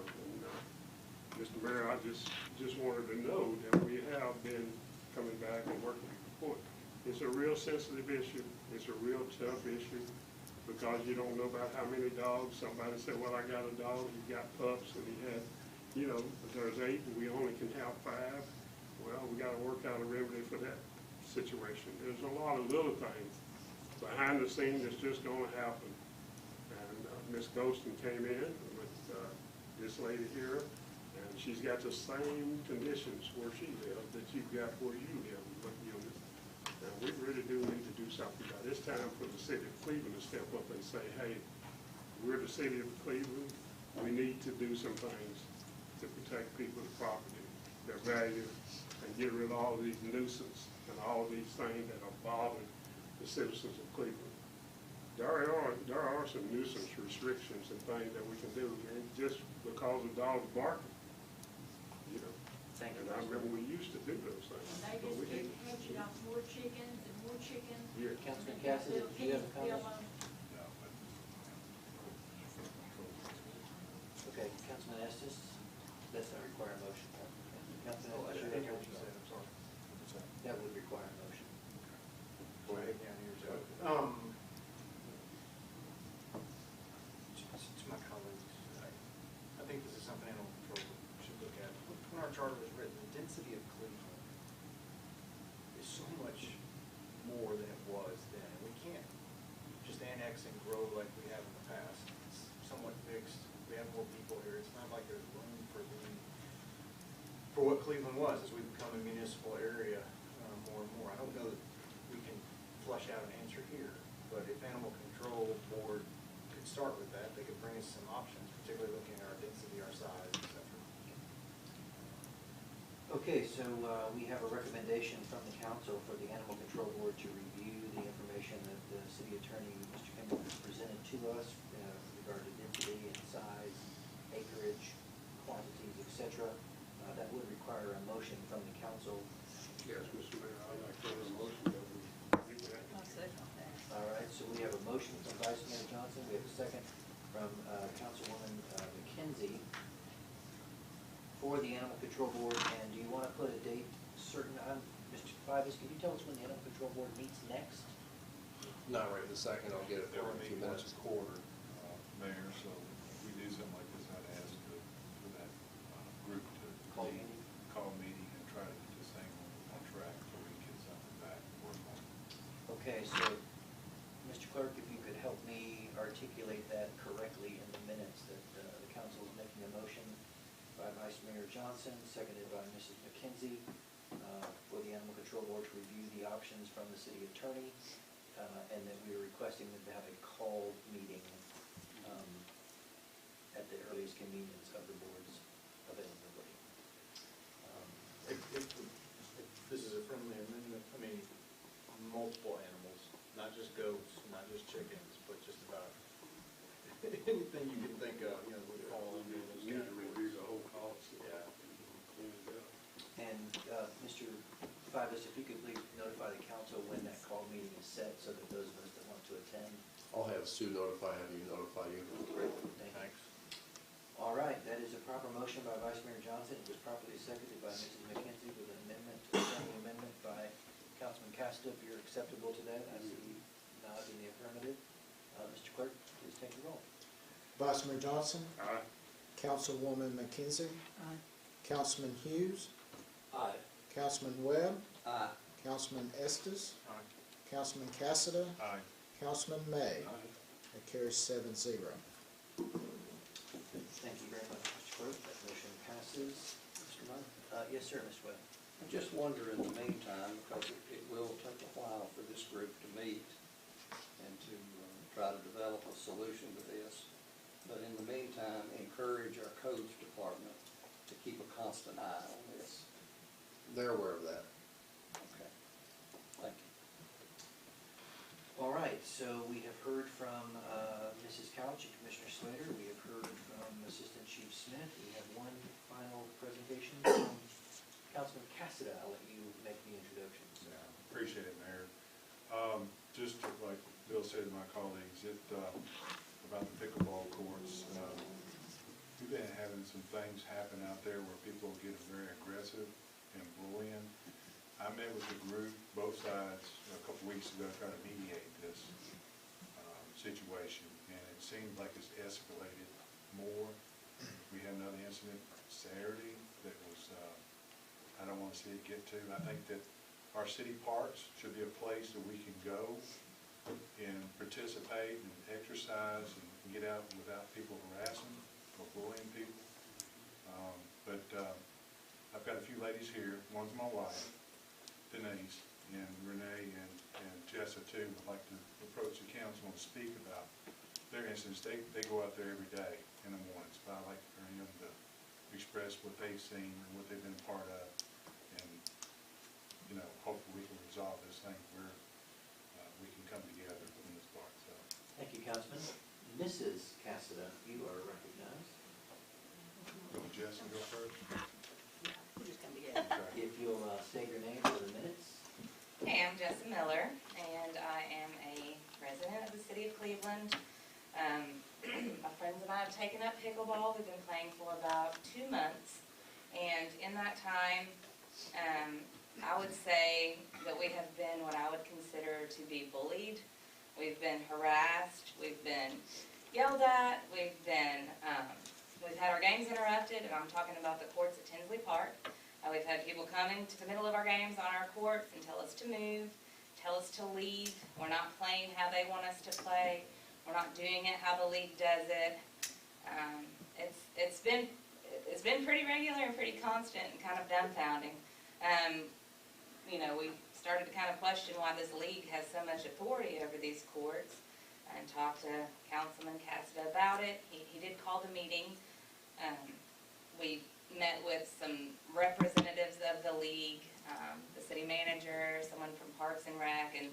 Mr. Mayor, I just wanted to know that we have been coming back and working with the court. It's a real sensitive issue. It's a real tough issue because you don't know about how many dogs. Somebody said, well, I got a dog, he got pups, and he had, there's 8, and we only can have 5. Well, we got to work out a remedy for that situation. There's a lot of little things behind the scenes that's just going to happen. And Ms. Ghostin came in with this lady here, and she's got the same conditions where she lives that you've got where you live with units. And we really do need to do something about it. It's time for the city of Cleveland to step up and say, hey, we're the city of Cleveland. We need to do some things to protect people's property, their value, and get rid of all these nuisances and all these things that are bothering the citizens of Cleveland. There are some nuisance restrictions and things that we can do, and just because the dogs barking. Thank you. And I remember we used to do those things. And they but just we keep didn't. hatching off more chickens and more chickens. Yeah. Councilman Cassidy, do you have a comment? Okay, Councilman Estes, does not require a motion. Councilman Estes, you have a motion? That would require a motion. To my colleagues, I think this is something animal control should look at. When our charter was written, the density of Cleveland is so much more than it was then. We can't just annex and grow like we have in the past. It's somewhat fixed. We have more people here. It's not like there's room for what Cleveland was as we become a municipal area more and more. I don't know that we can flush out an answer here, but if Animal Control Board could start with that, they could bring us some options, particularly looking at our density, our size, et cetera. Okay, so we have a recommendation from the council for the Animal Control Board to review the information that the city attorney, Mr. Kimball, has presented to us regarding density and size, acreage, quantities, etc. That would require a motion from the council. Yes, Mr. Mayor, I'd like to have a motion that we do that. All right, so we have a motion from Vice Mayor Johnson. We have a second from Councilwoman McKenzie for the Animal Control Board. And do you want to put a date certain on, Mr. Fivas, can you tell us when the Animal Control Board meets next? Not right this second, I'll get it for Every a few meeting once minutes. a quarter, Mayor, so if we do something like this, I'd ask for that group to Call meet, meeting. call a meeting and try to get this thing on track so we can get something back and work on it. Okay, so, Mr. Clerk, if you could help me articulate that correctly in the minutes, that the council is making a motion by Vice Mayor Johnson, seconded by Mrs. McKenzie, for the Animal Control Board to review the options from the city attorney, and that we were requesting them to have a called meeting at the earliest convenience of the board's availability. If this is a friendly amendment, I mean, multiple animals, not just goats, not just chickens, but just about anything you can think of, you know, would fall under those We need to categories. review the whole policy. Yeah. Clean it up. And Mr. Fivas, if you could please notify the council when that call meeting is set, so that those of us that want to attend. I'll have Sue have you notify you. Great, thank you. All right, that is a proper motion by Vice Mayor Johnson. It was properly seconded by Mrs. McKenzie with an amendment to a friendly amendment by Councilman Casta. If you're acceptable to that, I see you nod in the affirmative. Mr. Clerk, please take the roll. Vice Mayor Johnson, Aye. Councilwoman McKenzie, Councilman Hughes, Aye. Councilman Webb, Aye. Councilman Estes, Aye. Councilman Cassada, Aye. Councilman May. That carries 7-0. Thank you very much, Mr. Clerk. That motion passes. Mr. Munn? Yes, sir, Mr. Webb. I just wonder in the meantime, because it will take a while for this group to meet and to try to develop a solution to this, but in the meantime, encourage our codes department to keep a constant eye on this. They're aware of that. Okay. Thank you. All right, so we have heard from Mrs. Couch and Commissioner Slater. We have heard from Assistant Chief Smith. We have one final presentation from Councilman Cassada. I'll let you make the introductions. Yeah, appreciate it, Mayor. Just like Bill said to my colleagues, about the pickleball courts, we've been having some things happen out there where people get very aggressive and bullying. I met with the group, both sides, a couple weeks ago, trying to mediate this situation, and it seems like it's escalated more. We had another incident Saturday that was, I don't want to see it get to. I think that our city parks should be a place that we can go and participate and exercise and get out without people harassing or bullying people. I've got a few ladies here. One's my wife, Denise, and Renee and Jessa too, would like to approach the council and speak about their instance. They go out there every day in the mornings, but I'd like for them to express what they've seen and what they've been a part of, and, you know, hopefully we can resolve this thing where we can come together in this part, so. Thank you, Councilman. Mrs. Cassada, you are recognized. Go Jess and go first. We'll just come together. Okay. If you'll state your name for the minutes. Hey, I'm Jessa Miller, and I am a resident of the city of Cleveland. My friends and I have taken up pickleball. We've been playing for about 2 months, and in that time, I would say that we have been what I would consider to be bullied. We've been harassed. We've been yelled at. We've had our games interrupted, and I'm talking about the courts at Tinsley Park. We've had people come into the middle of our games on our courts and tell us to move, tell us to leave. We're not playing how they want us to play. We're not doing it how the league does it. It's been pretty regular and pretty constant and kind of dumbfounding. You know, we started to kind of question why this league has so much authority over these courts, and talked to Councilman Cassada about it. He did call the meeting. We met with some representatives of the league, the city manager, someone from Parks and Rec, and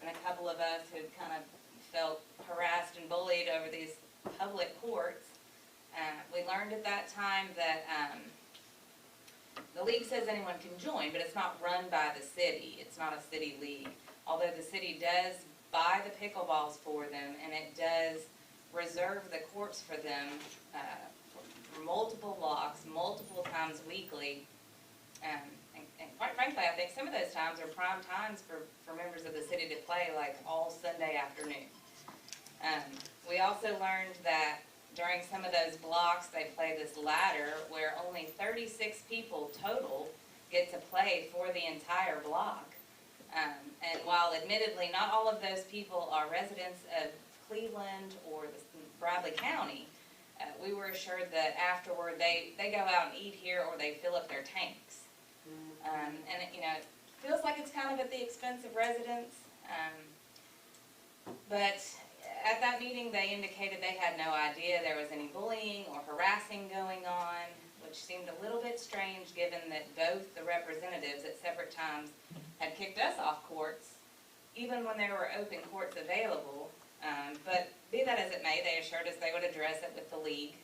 a couple of us who kind of felt harassed and bullied over these public courts. We learned at that time that the league says anyone can join, but it's not run by the city. It's not a city league. Although the city does buy the pickleballs for them, and it does reserve the courts for them for multiple blocks, multiple times weekly. And quite frankly, I think some of those times are prime times for members of the city to play, like all Sunday afternoon. We also learned that during some of those blocks, they play this ladder where only 36 people total get to play for the entire block. And while admittedly not all of those people are residents of Cleveland or Bradley County, we were assured that afterward they go out and eat here or they fill up their tanks. And it, you know, it feels like it's kind of at the expense of residents. But at that meeting, they indicated they had no idea there was any bullying or harassing going on, which seemed a little bit strange given that both the representatives at separate times had kicked us off courts, even when there were open courts available. But be that as it may, they assured us they would address it with the league.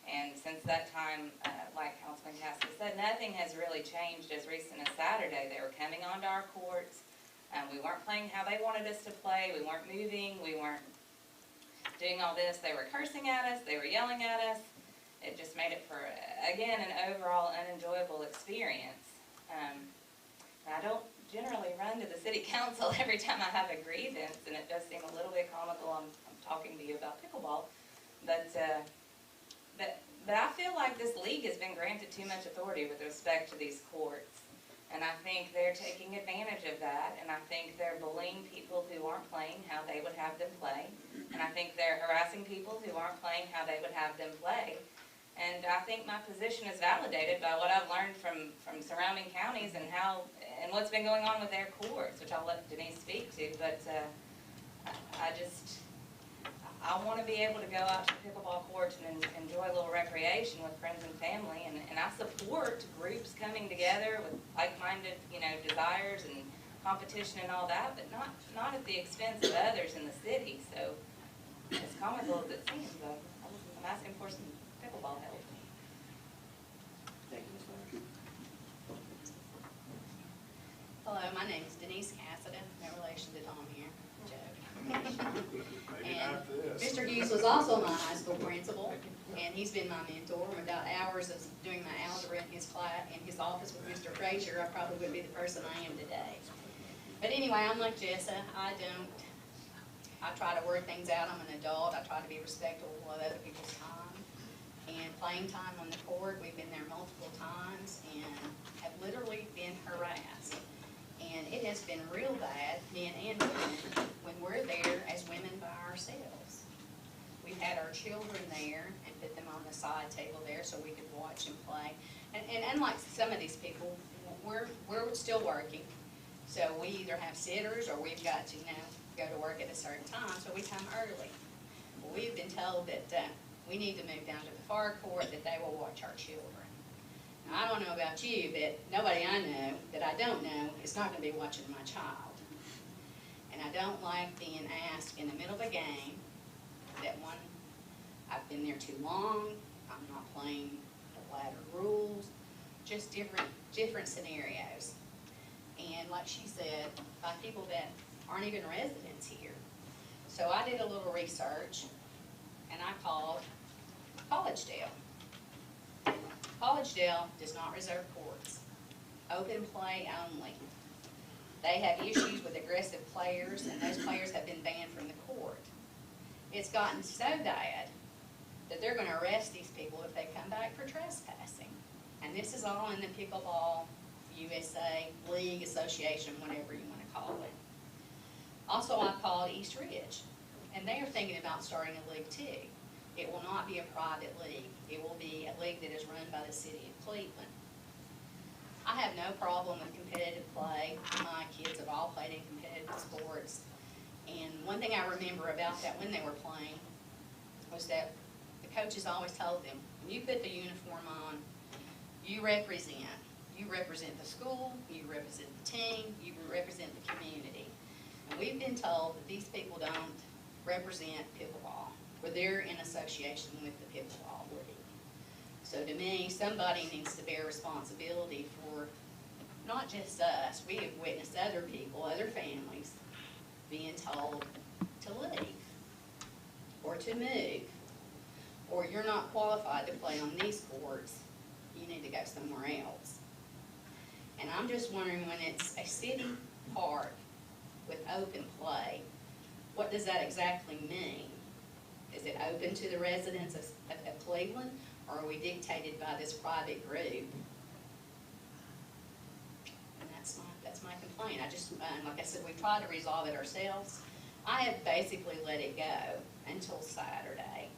And since that time, like Councilman Cassidy said, nothing has really changed as recent as Saturday. They were coming onto our courts. We weren't playing how they wanted us to play. We weren't moving. We weren't doing all this. They were cursing at us. They were yelling at us. It just made it for, again, an overall unenjoyable experience. I don't generally run to the city council every time I have a grievance, and it does seem a little bit comical. I'm talking to you about pickleball, but I feel like this league has been granted too much authority with respect to these courts. And I think they're taking advantage of that, and I think they're bullying people who aren't playing how they would have them play. And I think they're harassing people who aren't playing how they would have them play. And I think my position is validated by what I've learned from surrounding counties and what's been going on with their courts, which I'll let Denise speak to. But I want to be able to go out to pickleball courts and enjoy a little recreation with friends and family, and I support groups coming together with like-minded, desires and competition and all that, but not at the expense of others in the city. So, as comical as it seems, I'm asking for some pickleball help. Thank you, Ms. Leonard. Hello, my name is Denise Cassidy, no relation to Tom here, Joe. Maybe not this. Mr. Hughes was also my high school principal, and he's been my mentor. Without hours of doing my algebra in his class, in his office with Mr. Frazier, I probably wouldn't be the person I am today. But anyway, I'm like Jessa. I try to work things out. I'm an adult. I try to be respectful of other people's time. And playing time on the court, we've been there multiple times and have literally been harassed. And it has been real bad, men and women, when we're there as women by ourselves. We've had our children there and put them on the side table there so we could watch them play. And unlike some of these people, we're still working. So we either have sitters or we've got to, go to work at a certain time, so we come early. Well, we've been told that we need to move down to the far court, that they will watch our children. Now, I don't know about you, but nobody I know that I don't know is not going to be watching my child. And I don't like being asked in the middle of a game that I've been there too long, I'm not playing the ladder rules, just different scenarios. And like she said, by people that aren't even residents here. So I did a little research, and I called Collegedale. Collegedale does not reserve courts, open play only. They have issues with aggressive players, and those players have been banned from the court. It's gotten so bad that they're going to arrest these people if they come back for trespassing. And this is all in the Pickleball USA League Association, whatever you want to call it. Also, I called East Ridge, and they are thinking about starting a league too. It will not be a private league. It will be a league that is run by the city of Cleveland. I have no problem with competitive play. My kids have all played in competitive sports. And one thing I remember about that when they were playing was that the coaches always told them, when you put the uniform on, you represent. You represent the school, you represent the team, you represent the community. And we've been told that these people don't represent pickleball, or they're in association with the pickleball league. So to me, somebody needs to bear responsibility for not just us. We have witnessed other people, other families, being told to leave, or to move, or you're not qualified to play on these courts, you need to go somewhere else. And I'm just wondering, when it's a city park with open play, what does that exactly mean? Is it open to the residents of Cleveland, or are we dictated by this private group? And that's my complaint. I just, like I said, we try to resolve it ourselves. I have basically let it go until Saturday.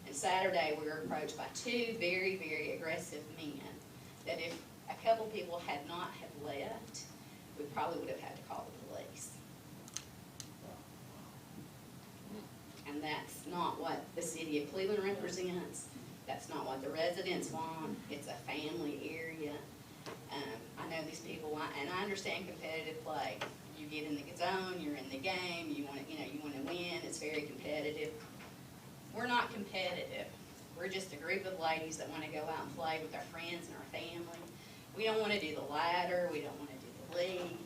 And Saturday we were approached by two very, very aggressive men that if a couple people had not have left, we probably would have had to call the police. And that's not what the city of Cleveland represents. That's not what the residents want. It's a family area. I know these people want, and I understand competitive play. You get in the zone, you're in the game, you want to, you want to win. It's very competitive. We're not competitive. We're just a group of ladies that want to go out and play with our friends and our family. We don't want to do the ladder. We don't want to do the league.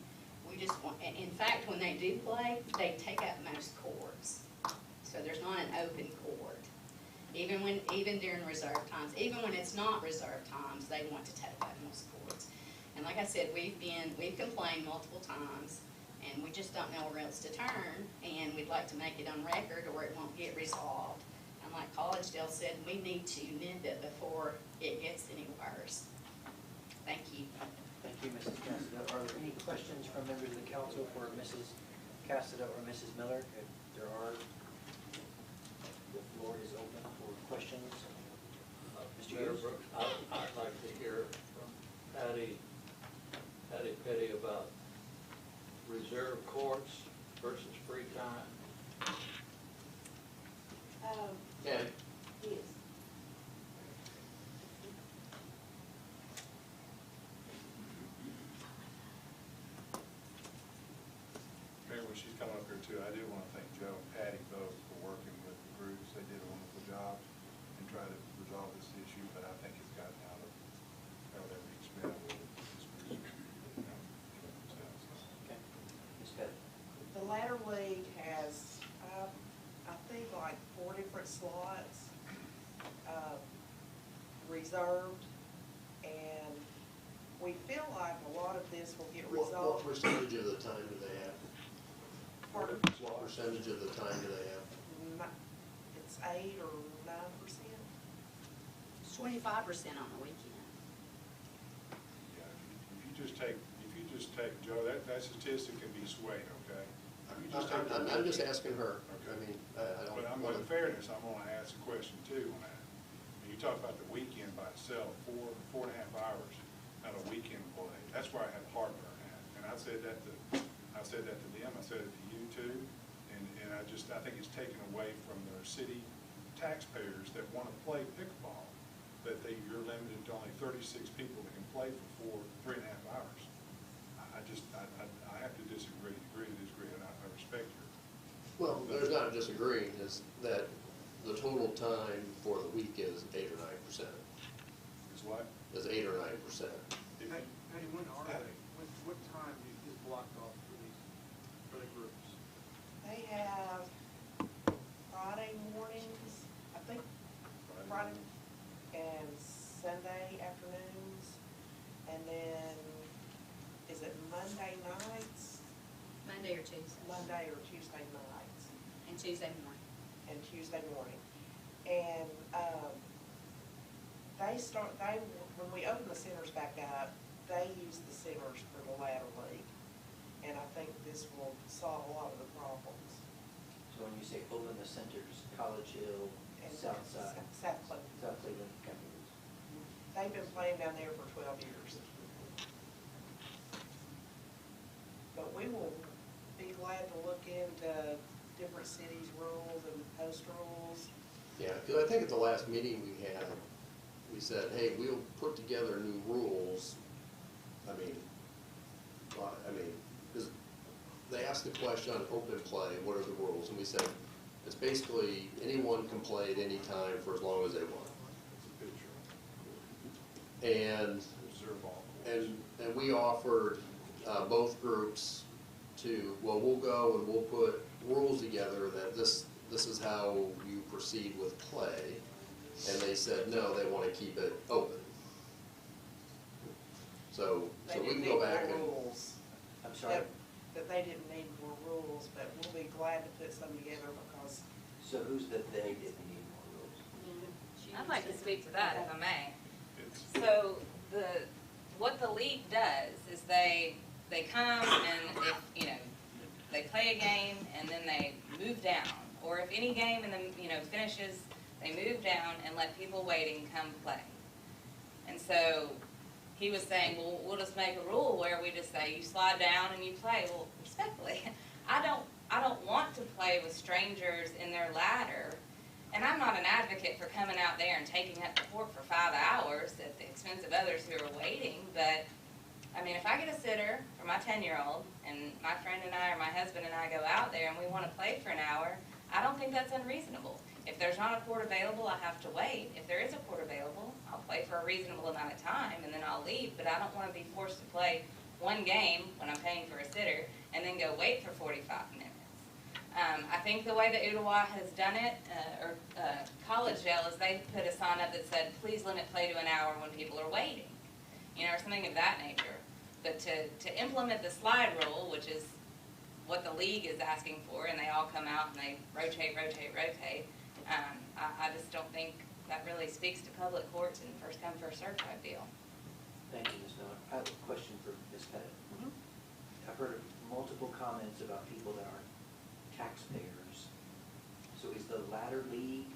We just want, in fact, when they do play, they take up most courts. So there's not an open court. Even during reserve times, even when it's not reserve times, they want to take up most courts. And like I said, we've complained multiple times, and we just don't know where else to turn, and we'd like to make it on record or it won't get resolved. And like Collegedale said, we need to nip it before it gets any worse. Thank you. Thank you, Mrs. Cassida. Are there any questions from members of the council for Mrs. Cassida or Mrs. Miller? If there are, the floor is open for questions. Mr. Mayor Hughes? Brooks, I'd like to hear from Patty Petty about reserve courts versus free time. Yeah. Yes. Mayor, when she's coming up here too, I do want to thank Joe and Patty both for working with the groups. They did a wonderful job and try to resolve this issue, but I think it's gotten out of their reach now with this group. Okay. Ms. Petty? The Ladder League has, I think, like 4 different slots reserved, and we feel like a lot of this will get What resolved. percentage of the time do they have? Pardon? What percentage of the time do they have? It's 8 or 9%. It's 25% on the weekend. Yeah, if you just take, Joe, that statistic can be swayed, okay? If you just take the I'm just weekend- asking her. Okay. I mean, I don't. But I'm, in fairness, I'm gonna ask a question too on that. You talk about the weekend by itself, 4.5 hours, not a weekend play. That's where I have heartburn at. And I said that to them, I said it to you too. And I think it's taken away from their city taxpayers that wanna play pickleball, that you're limited to only 36 people that can play for 3.5 hours. I have to disagree, and I respect your. Well, there's not disagreeing, is that the total time for the week is 8 or 9%. Is what? Is 8 or 9%. Patty, when are they? What time is blocked off for the groups? They have Friday mornings, I think, Friday and Sunday afternoons, and then, is it Monday nights? Monday or Tuesday. Monday or Tuesday nights. And Tuesday morning. And Tuesday morning. And, when we open the centers back up, they use the centers for the Ladder League. And I think this will solve a lot of the problems. So when you say open the centers, College Hill, And Southside, South Cleveland. South Cleveland, Campus. They've been playing down there for 12 years. But we will be glad to look into different cities' rules and post rules. Yeah, because I think at the last meeting we had, we said, hey, we'll put together new rules. I mean, because they asked the question on open play, what are the rules? And we said, it's basically anyone can play at any time for as long as they want. And we offered both groups to, well, we'll go and we'll put rules together that this is how you proceed with play. And they said, no, they want to keep it open. So we can go back and. Rules. I'm sorry? That they didn't need more rules, but we'll be glad to put some together because. So who's that they didn't need more rules? I'd like to speak to that if I may. So what the league does is they come and if, they play a game and then they move down. Or if any game finishes, they move down and let people waiting come play. And so he was saying, well, we'll just make a rule where we just say you slide down and you play. Well, respectfully, I don't want to play with strangers in their ladder. And I'm not an advocate for coming out there and taking up the court for 5 hours at the expense of others who are waiting, but, I mean, if I get a sitter for my 10-year-old, and my friend and I, or my husband and I go out there and we want to play for an hour, I don't think that's unreasonable. If there's not a court available, I have to wait. If there is a court available, I'll play for a reasonable amount of time, and then I'll leave, but I don't want to be forced to play one game when I'm paying for a sitter, and then go wait for 45 minutes. I think the way that Ooltewah has done it, or Collegedale, is they put a sign up that said, please limit play to an hour when people are waiting, you know, or something of that nature. But to implement the slide rule, which is what the league is asking for, and they all come out and they rotate, I just don't think that really speaks to public courts and first come, first served type deal. Thank you, Ms. Miller. I have a question for Ms. Pettit. I've heard multiple comments about people that aren't taxpayers. So is the Ladder League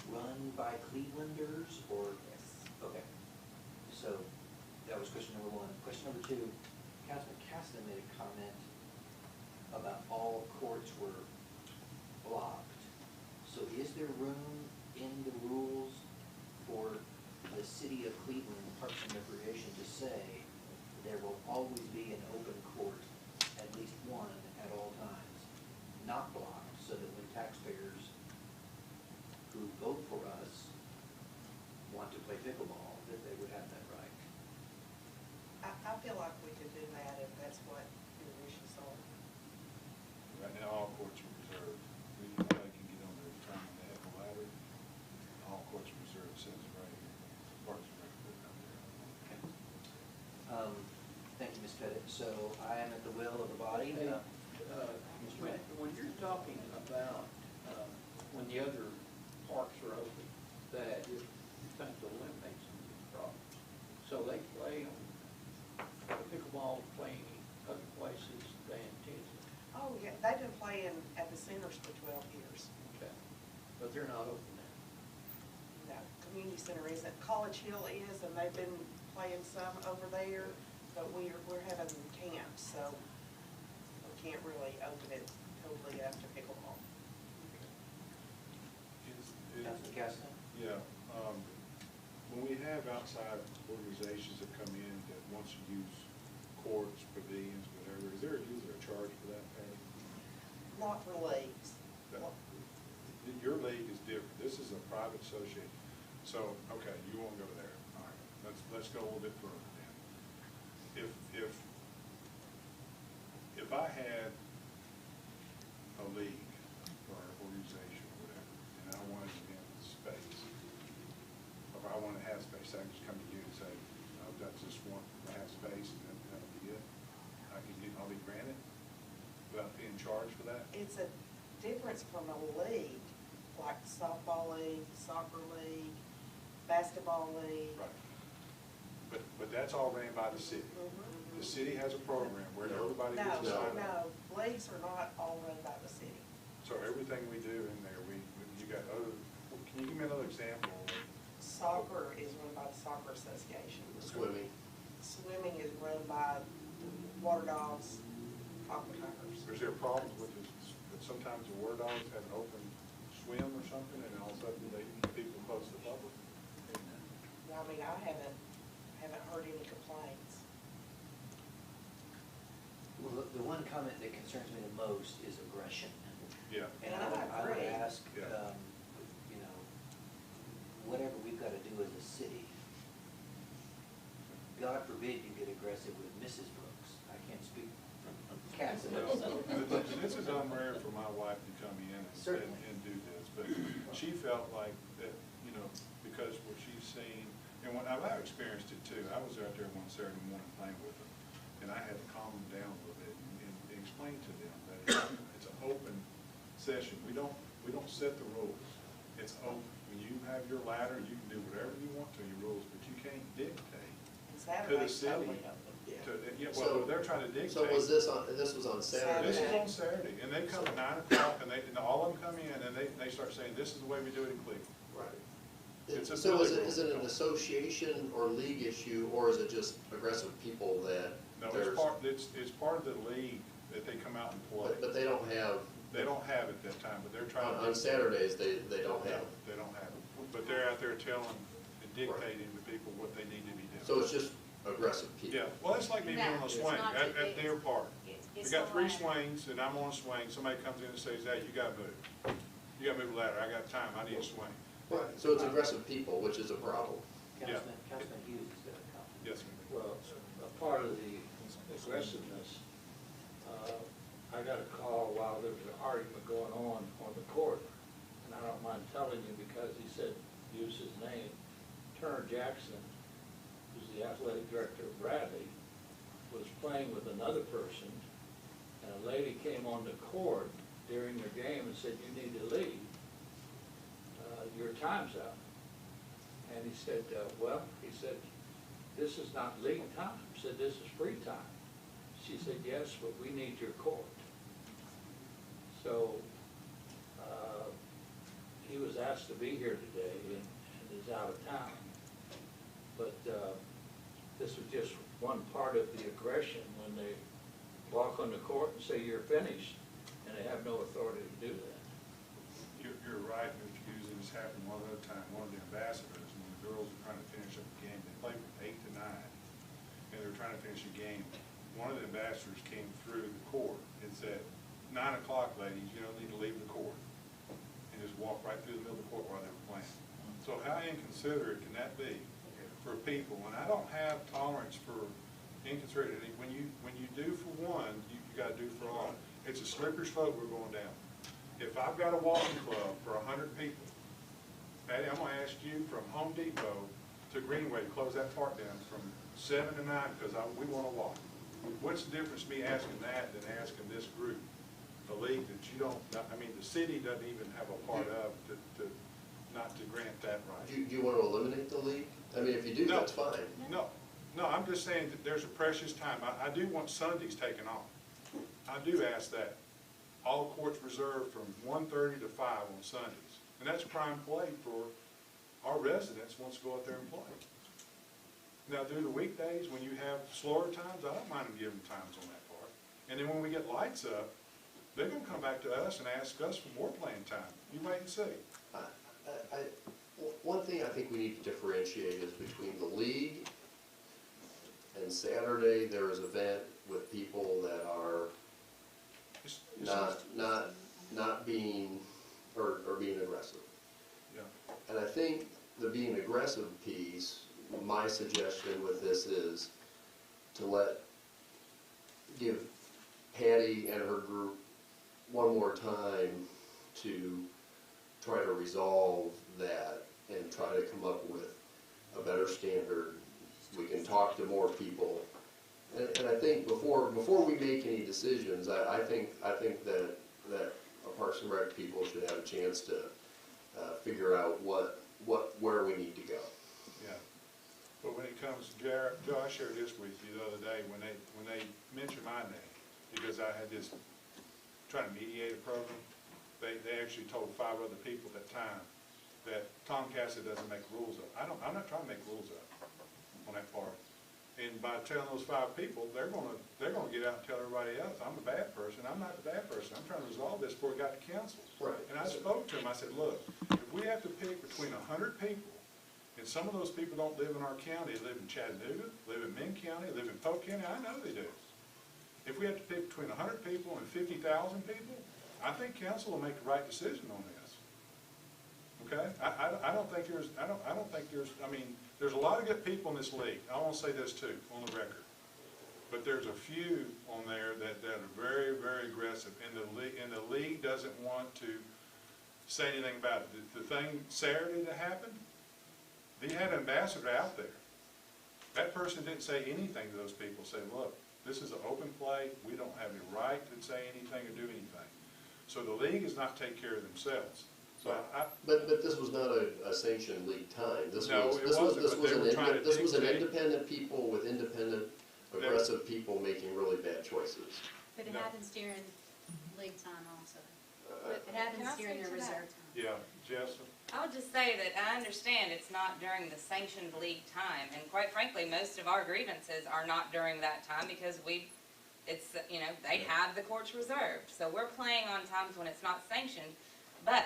run by Clevelanders or? Yes. Okay. So that was question number one. Question number two, Councilman Caston made a comment about all courts were blocked. So is there room in the rules for the city of Cleveland Parks and Recreation to say there will always be an open court, at least one at all times, not blocked, so that when taxpayers who vote for us want to play pickleball, that they would have that right? I feel like we could do that if that's what your wishes are. Right now, all courts are reserved. Anybody can get on there anytime they have a ladder. All courts are reserved, it says it right here. Parks and Rec put it out there. Thank you, Ms. Pettit. So I am at the will of the body. Hey, Mr. Mayor. when you're talking about, when the other parks are open, that it tends to eliminate some of these problems. So they play pickleball, playing other places than Tennessee. Oh, yeah, they've been playing at the centers for 12 years. Okay. But they're not open now. No, community center isn't. College Hill is, and they've been playing some over there, but we're having camps, so we can't really open it totally up to pickleball. Councilman Caston? Yeah, when we have outside organizations that come in that wants to use courts, pavilions, whatever, is there a charge for that, Patty? Not for leagues. Your league is different. This is a private association. So, okay, you won't go there. All right, let's go a little bit further then. If I had a league or organization or whatever, and I wanted to get space, or if I want to have space, I can just come to you and say, I've got just one, I have space, and that'll be it. I'll be granted without being charged for that? It's a difference from a league, like softball league, soccer league, basketball league. Right. But that's all ran by the city. The city has a program where everybody gets to sign up. No, leagues are not all run by the city. So everything we do in there, you got other, can you give me another example? Soccer is run by the Soccer Association. Swimming. Swimming is run by Water Dogs, Aqua Tigers. Is there problems with this, that sometimes the War Dogs have an open swim or something, and all of a sudden people close the public? I mean, I haven't heard any complaints. Well, the one comment that concerns me the most is aggression. Yeah. And And I would agree. ask, Yeah. you know, whatever we've got to do as a city, God forbid you get aggressive with Mrs. Brooks. I can't speak from Cass. This is unrare for my wife to come in and do this, but she felt like that, you know, because what she's seen, and when I've experienced it too. I was out there one Saturday morning playing with them, and I had to calm them down a little bit and explain to them that it's an open session. We don't set the rules. It's open. When you have your ladder, you can do whatever you want to your rules, but you can't dictate to the city. Well, they're trying to dictate. So was this was on Saturday? This is on Saturday, and they come at 9 o'clock, and all of them come in, and they start saying, this is the way we do it in Cleveland. Right. It's a So silly is it an association or league issue, or is it just aggressive people that No, there's? it's part of the league that they come out and play. But they don't have, They don't have it that time, but they're trying to. on Saturdays, they don't have it. They don't have it, but they're out there telling and dictating to people what they need to be doing. So it's just aggressive people. Yeah, well, it's like me being on a it's swing not at that- Deer Park. We It's got not 3 like- swings, and I'm on a swing, somebody comes in and says, hey, you gotta move. You gotta move a ladder, I got time, I need a swing. So it's aggressive people, which is a problem. Yeah. Councilman Hughes is going to comment. Yes, sir. Well, a part of the aggressiveness, I got a call while there was an argument going on the court, and I don't mind telling you because he said, use his name. Turner Jackson, who's the athletic director of Bradley, was playing with another person, and a lady came on the court during their game and said, you need to leave. Your time's up. And he said, well, he said, this is not league time. He said, this is free time. She said, yes, but we need your court. So he was asked to be here today and is out of town. But this was just one part of the aggression when they walk on the court and say you're finished, and they have no authority to do that. You're right, Mr. Hughes, and it's happened one other time. One of the ambassadors, when the girls were trying to finish up the game, they played from 8 to 9, and they were trying to finish the game. One of the ambassadors came through the court and said, 9 o'clock, ladies, you don't need to leave the court, and just walked right through the middle of the court while they were playing. So how inconsiderate can that be for people? And I don't have tolerance for inconsiderate. When you do for one, you got to do for all. It's a slippery slope we're going down. If I've got a walking club for 100 people, Patty, I'm going to ask you from Home Depot to Greenway to close that park down from 7 to 9 because we want to walk. What's the difference me asking that than asking this group, a league that you don't, I mean, the city doesn't even have a part of not to grant that right. Do you want to eliminate the league? I mean, if you do, No. that's fine. No, I'm just saying that there's a precious time. I do want Sundays taken off. I do ask that. All courts reserved from 1:30 to 5 on Sundays. And that's prime play for our residents who wants to go out there and play. Now, through the weekdays, when you have slower times, I don't mind them giving times on that part. And then when we get lights up, they're going to come back to us and ask us for more playing time. You wait and see. One thing I think we need to differentiate is between the league and Saturday there is an event with people that are not being, or being aggressive. Yeah. And I think the being aggressive piece, my suggestion with this is to give Patty and her group one more time to try to resolve that and try to come up with a better standard. We can talk to more people. And I think before we make any decisions, I think that our Parks and Rec people should have a chance to figure out where we need to go. Yeah. But when it comes to Joe, I shared this with you the other day when they mentioned my name, because I had this, trying to mediate a program, they actually told 5 other people at that time that Tom Cassidy doesn't make rules up. I'm not trying to make rules up on that part. And by telling those 5 people, they're gonna get out and tell everybody else, I'm the bad person. I'm not the bad person. I'm trying to resolve this before it got to council. Right. And I spoke to him. I said, look, if we have to pick between 100 people, and some of those people don't live in our county, they live in Chattanooga, live in Min County, live in Polk County, I know they do. If we have to pick between 100 people and 50,000 people, I think council will make the right decision on this. Okay? I don't think there's, I mean, there's a lot of good people in this league. I want to say this too, on the record. But there's a few on there that are very, very aggressive, and the league doesn't want to say anything about it. The thing Saturday that happened, they had an ambassador out there. That person didn't say anything to those people, say, look, this is an open play, we don't have the right to say anything or do anything. So the league does not take care of themselves. So But this was not a sanctioned league time. This No, was it wasn't, this but was they were trying to this was an dictate. independent people with independent, aggressive people making really bad choices. But it No. happens during league time also. It Can happens I during speak their to that? reserve time. Yeah, Jessica? I would just say that I understand it's not during the sanctioned league time, and quite frankly, most of our grievances are not during that time because we It's, you know, they have the courts reserved. So we're playing on times when it's not sanctioned. But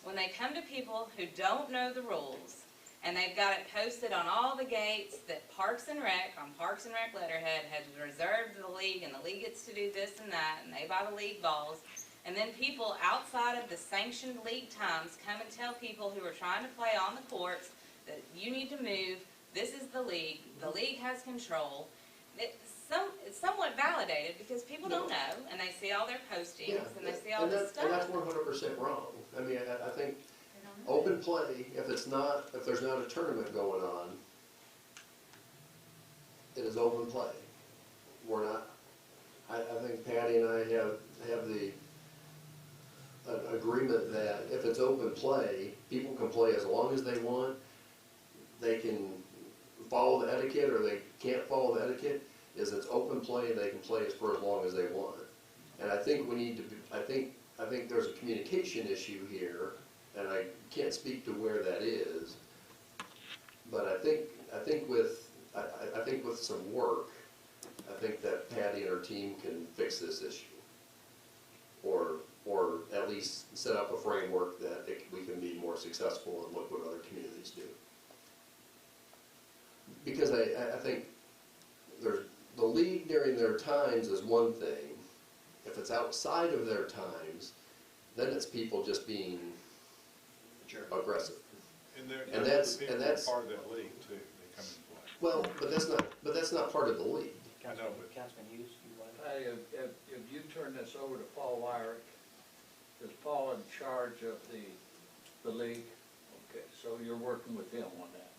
when they come to people who don't know the rules, and they've got it posted on all the gates that Parks and Rec, on Parks and Rec letterhead, has reserved to the league, and the league gets to do this and that, and they buy the league balls, and then people outside of the sanctioned league times come and tell people who are trying to play on the courts that you need to move, this is the league has control. It's somewhat validated because people don't know, and they see all their postings, and they see all this stuff. And that's 100% wrong. I mean, I think open play, if there's not a tournament going on, it is open play. We're not, I think Patty and I have the agreement that if it's open play, people can play as long as they want. They can follow the etiquette or they can't follow the etiquette. Is it's open play and they can play for as long as they want. And I think we need to be, I think there's a communication issue here, and I can't speak to where that is, but I think with some work, I think that Patty and her team can fix this issue. Or at least set up a framework that we can be more successful and look what other communities do. Because I think the league during their times is one thing. If it's outside of their times, then it's people just being aggressive. And that's part of that league too. They come and play. Well, but that's not part of the league. I know, but Councilman Hughes, you want to? Hey, if you turn this over to Paul Wyrick, is Paul in charge of the league? Okay, so you're working with him on that.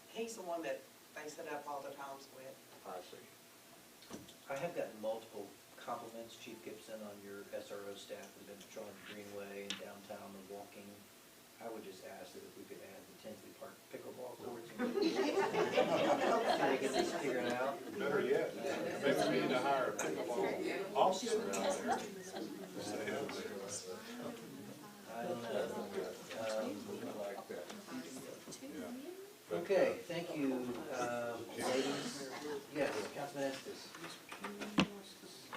He's the one that they set up all the times with. I see. I have gotten multiple compliments, Chief Gibson, on your SRO staff who's been patrolling the Greenway and downtown and walking. I would just ask that if we could add the Tinsley Park pickleball courts. Try to get this figured out. better yet, maybe we need to hire a pickleball officer out there. To stay out there. I don't know. Like that. Yeah. Okay, thank you, ladies. Yes, Councilman Estes.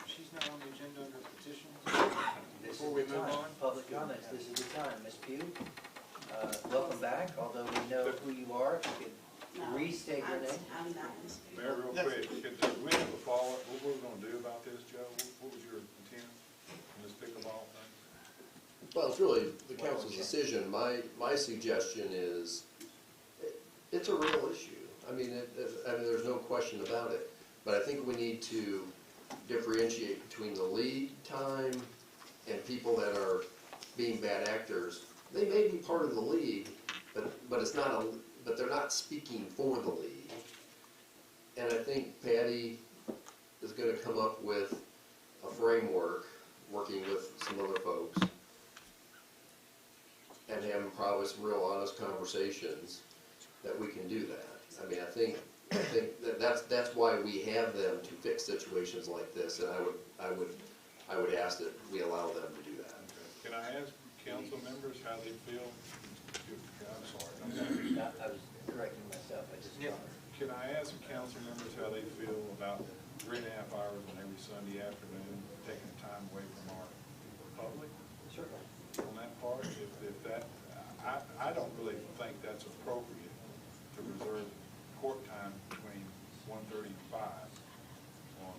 She's not on the agenda under petitions. This Before is we the move time. on? Public comments, this is the time. Ms. Pugh, welcome back, although we know who you are. If you could restate your name. I'm not Ms. Mayor, real quick, could we have a follow-up? What were we gonna do about this, Joe? What was your intent on this pickleball thing? Well, it's really the council's decision. My suggestion is, it's a real issue. I mean, there's no question about it. But I think we need to differentiate between the league time and people that are being bad actors. They may be part of the league, but it's not but they're not speaking for the league. And I think Patty is going to come up with a framework, working with some other folks, and having probably some real honest conversations that we can do that. I mean, I think that's why we have them to fix situations like this, and I would ask that we allow them to do that. Can I ask council members how they feel? I'm sorry. I was correcting myself, I just. Can I ask council members how they feel about 3.5 hours on every Sunday afternoon, taking time away from our public? Certainly. On that part, if that, I don't really think that's appropriate to reserve court time between 1:30 and 5 on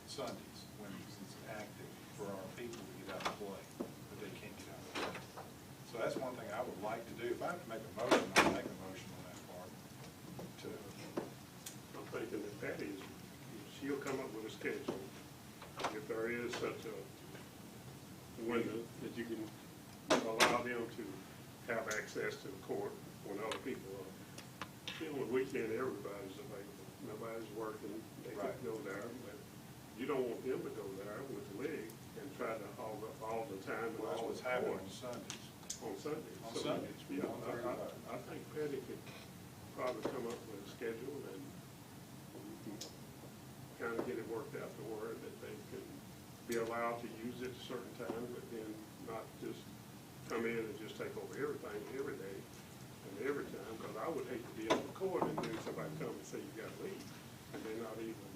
Sundays when it's active for our people to get out and play, but they can't get out and play. So that's one thing I would like to do. If I have to make a motion, I'll make a motion on that part. I'm thinking that Patty she'll come up with a schedule. If there is such a window that you can allow them to have access to the court when other people are. You know, on the weekend, everybody's available. Nobody's working. They could go there, but you don't want them to go there with the league and try to hog up all the time and Well, that's all what's the happening on courts. Sundays. On Sundays. On So, Sundays, Yeah, 1:35. I think Patty could probably come up with a schedule and kind of get it worked out to where that they can be allowed to use it at a certain time, but then not just come in and just take over everything every day and every time, because I would hate to be on the court and then somebody come and say you got to leave, and they're not even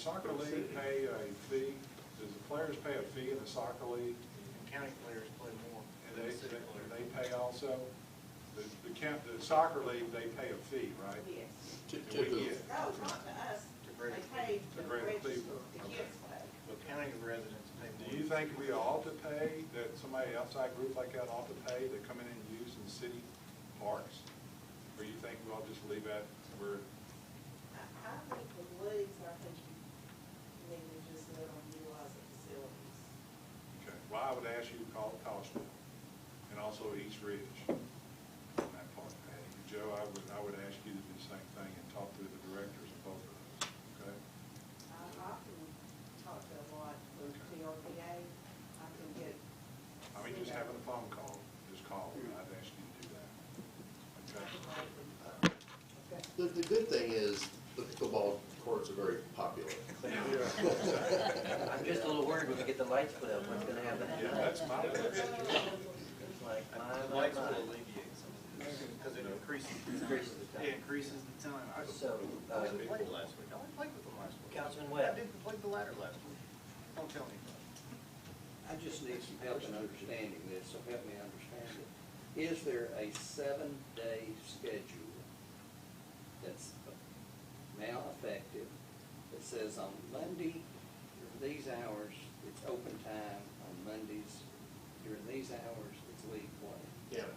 soccer league pay a fee? Does the players pay a fee in the soccer league? And county players play more And than they, the city players. they pay also? The soccer league, they pay a fee, right? Yes. And we get No, not to us. To Greater They pay To to Greater register, Cleveland. the kids play. But county residents pay more. Do you think we ought to pay, that somebody outside group like that ought to pay to come in and use in city parks? Or you think we'll just leave that where, I think with leagues, I think you need to just let them utilize the facilities. okay, well, I would ask you to call Collinsville and also East Ridge on that part, Patty. Joe, I would ask you to do the same thing and talk to the directors of both of those, okay? I can talk to a lot with TRPA, I can get. I mean, just having a phone call, just call, I'd ask you to do that. Okay? The good thing is the pickleball courts are very popular. I'm just a little worried when we get the lights put up, what's gonna happen? Yeah, that's my bad. It's like, The lights will alleviate some of this, because it increases the time. Increases the time. It increases the time. So, I didn't play last week. I played with them last week. Councilman I Webb. didn't play the ladder last week. Don't tell me. I just need some help in understanding this, so help me understand it. Is there a 7-day schedule that's now effective that says on Monday, during these hours, it's open time, on Mondays, during these hours, it's league play? Yeah,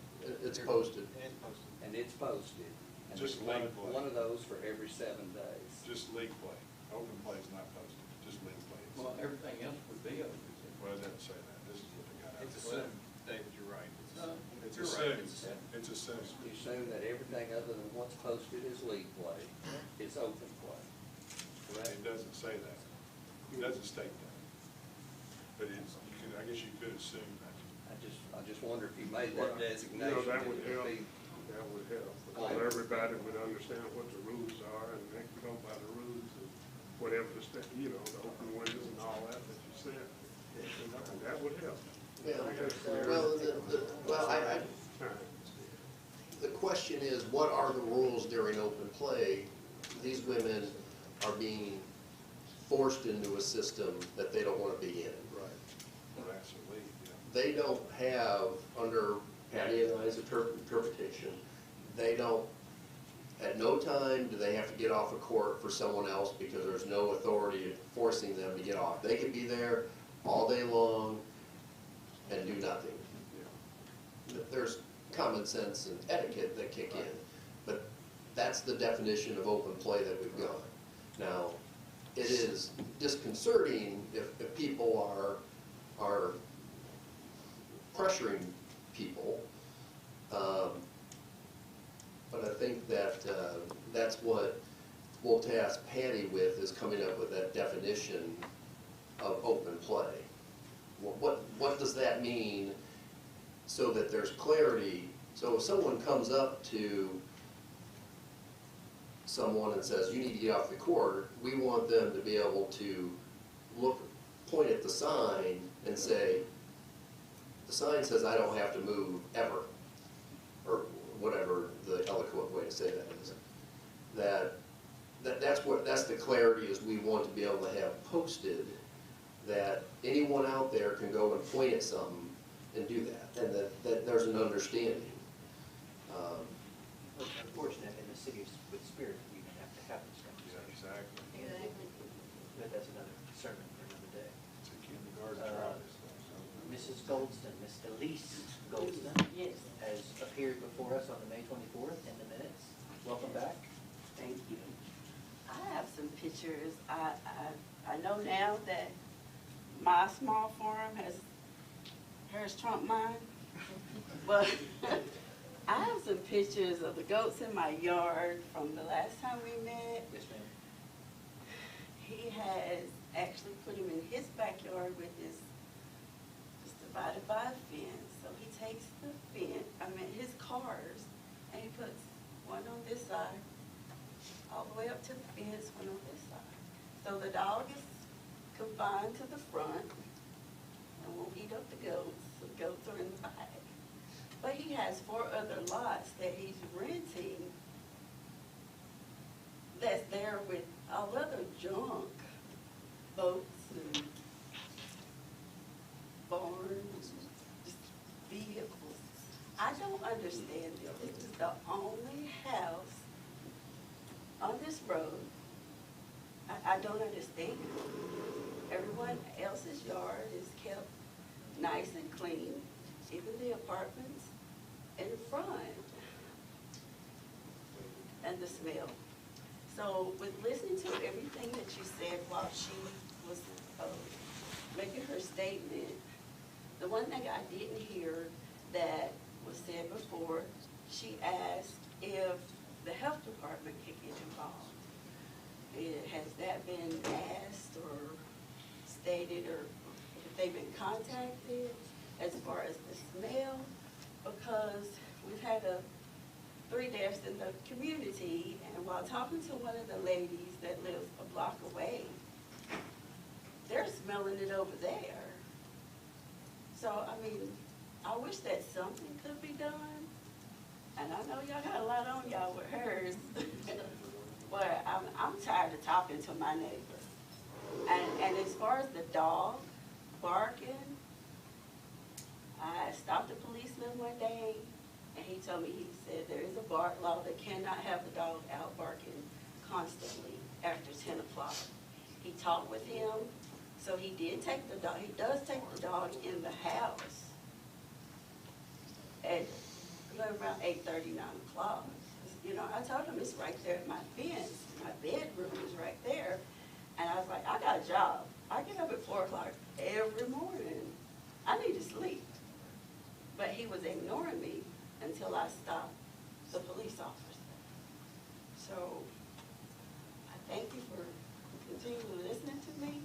it's posted. It's posted. And it's posted. And Just there's league play. one of those for every 7 days. Just league play. Open play is not posted, just league play. Well, everything else would be open. Well, it doesn't say that, this is what they got out. It's assumed, David, you're right. It's You're right. assumed, it's assumed. You assume that everything other than what's posted is league play, is open play, correct? It doesn't say that. It doesn't state that. But it's, you could, I guess you could assume that. I just wonder if you made Well, that designation. that would it help. be- That would help, because everybody would understand what the rules are, and they can go by the rules and whatever the state, the open windows and all that you said. And that would help. Yeah, the question is, what are the rules during open play? These women are being forced into a system that they don't want to be in. Right. Or actually, yeah. They don't have, under Patty and I's interpretation, they don't, at no time do they have to get off a court for someone else because there's no authority forcing them to get off. They can be there all day long and do nothing. There's common sense and etiquette that kick in, but that's the definition of open play that we've got. Now, it is disconcerting if people are pressuring people, but I think that that's what we'll task Patty with, is coming up with that definition of open play. What does that mean, so that there's clarity? So if someone comes up to someone and says, you need to get off the court, we want them to be able to point at the sign and say, the sign says I don't have to move ever, or whatever the eloquent way to say that is. That's the clarity, is we want to be able to have posted that anyone out there can go and point at something and do that, and that there's an understanding. Unfortunately, in the city with Spirit, we even have to have this conversation. Exactly. But that's another sermon for another day. It's a kindergarten trial. Mrs. Goldston, Miss Elise Goldston. Yes. Has appeared before us on the May 24th in the minutes. Welcome back. Thank you. I have some pictures. I know now that my small farm has trumped mine, but I have some pictures of the goats in my yard from the last time we met. Yes, ma'am. He has actually put him in his backyard with his, just divided by a fence. So he takes his cars, and he puts one on this side, all the way up to the fence, one on this side. So the dog is confined to the front and won't eat up the goats. The goats are in the back. But he has 4 other lots that he's renting that's there with all other junk. boats and barns, just vehicles. I don't understand it. This is the only house on this road. I don't understand. Everyone else's yard is kept nice and clean, even the apartments in front. And the smell. So with listening to everything that you said while she was making her statement, the one thing I didn't hear that was said before, she asked if the health department could get involved. Has that been asked or stated, or have they been contacted as far as the smell? Because we've had 3 deaths in the community, and while talking to one of the ladies that lives a block away, they're smelling it over there. So, I mean, I wish that something could be done. And I know y'all got a lot on y'all with hers, but I'm tired of talking to my neighbor. And as far as the dog barking, I stopped a policeman one day, and he told me, he said there is a bark law that cannot have the dog out barking constantly after 10 o'clock. He talked with him, so he did take the dog, he does take the dog in the house at around 8:30, 9 o'clock. You know, I told him it's right there at my fence, my bedroom is right there. And I was like, I got a job. I get up at 4 o'clock every morning. I need to sleep. But he was ignoring me until I stopped the police officer. So I thank you for continuing listening to me.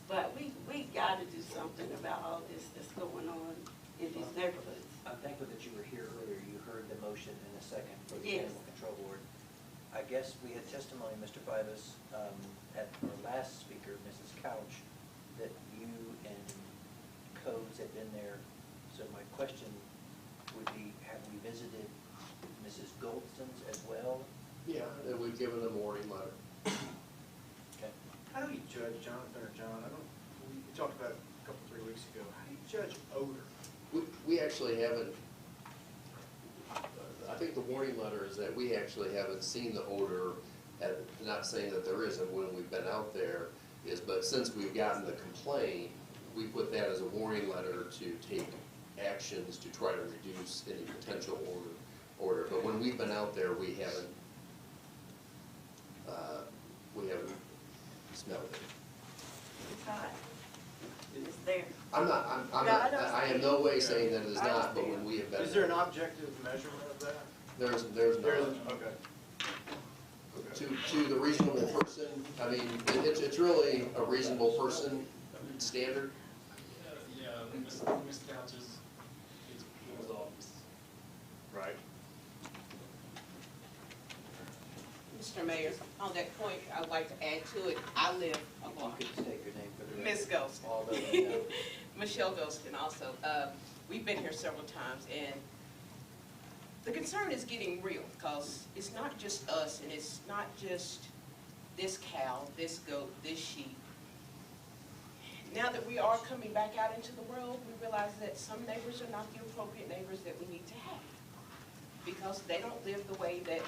But we got to do something about all this that's going on in these neighborhoods. I'm thankful that you were here earlier. You heard the motion in a second for the Yes. Animal Control Board. I guess we had testimony, Mr. Fivas, at our last speaker, Mrs. Couch, that you and codes had been there. So my question would be, have we visited Mrs. Goldston's as well? Yeah. And we've given them a warning letter. Okay. How do you judge, Jonathan or John, we talked about it a couple, 3 weeks ago, how do you judge odor? We actually haven't, I think the warning letter is that we actually haven't seen the odor, not saying that there isn't when we've been out there, but since we've gotten the complaint, we put that as a warning letter to take actions to try to reduce any potential odor. But when we've been out there, we haven't smelled it. It's hot. It's there. I am no way saying that it is not, but when we have been. Is there an objective measurement of that? There's There not. isn't, okay. To the reasonable person, I mean, it's really a reasonable person standard. Yeah, Ms. Couch's, his office. Right. Mr. Mayor, on that point, I'd like to add to it, I live a block. You could state your name for the Ms. record. Golston. Although they know. Michelle Golston also. We've been here several times, and the concern is getting real, because it's not just us, and it's not just this cow, this goat, this sheep. Now that we are coming back out into the world, we realize that some neighbors are not the appropriate neighbors that we need to have, because they don't live the way that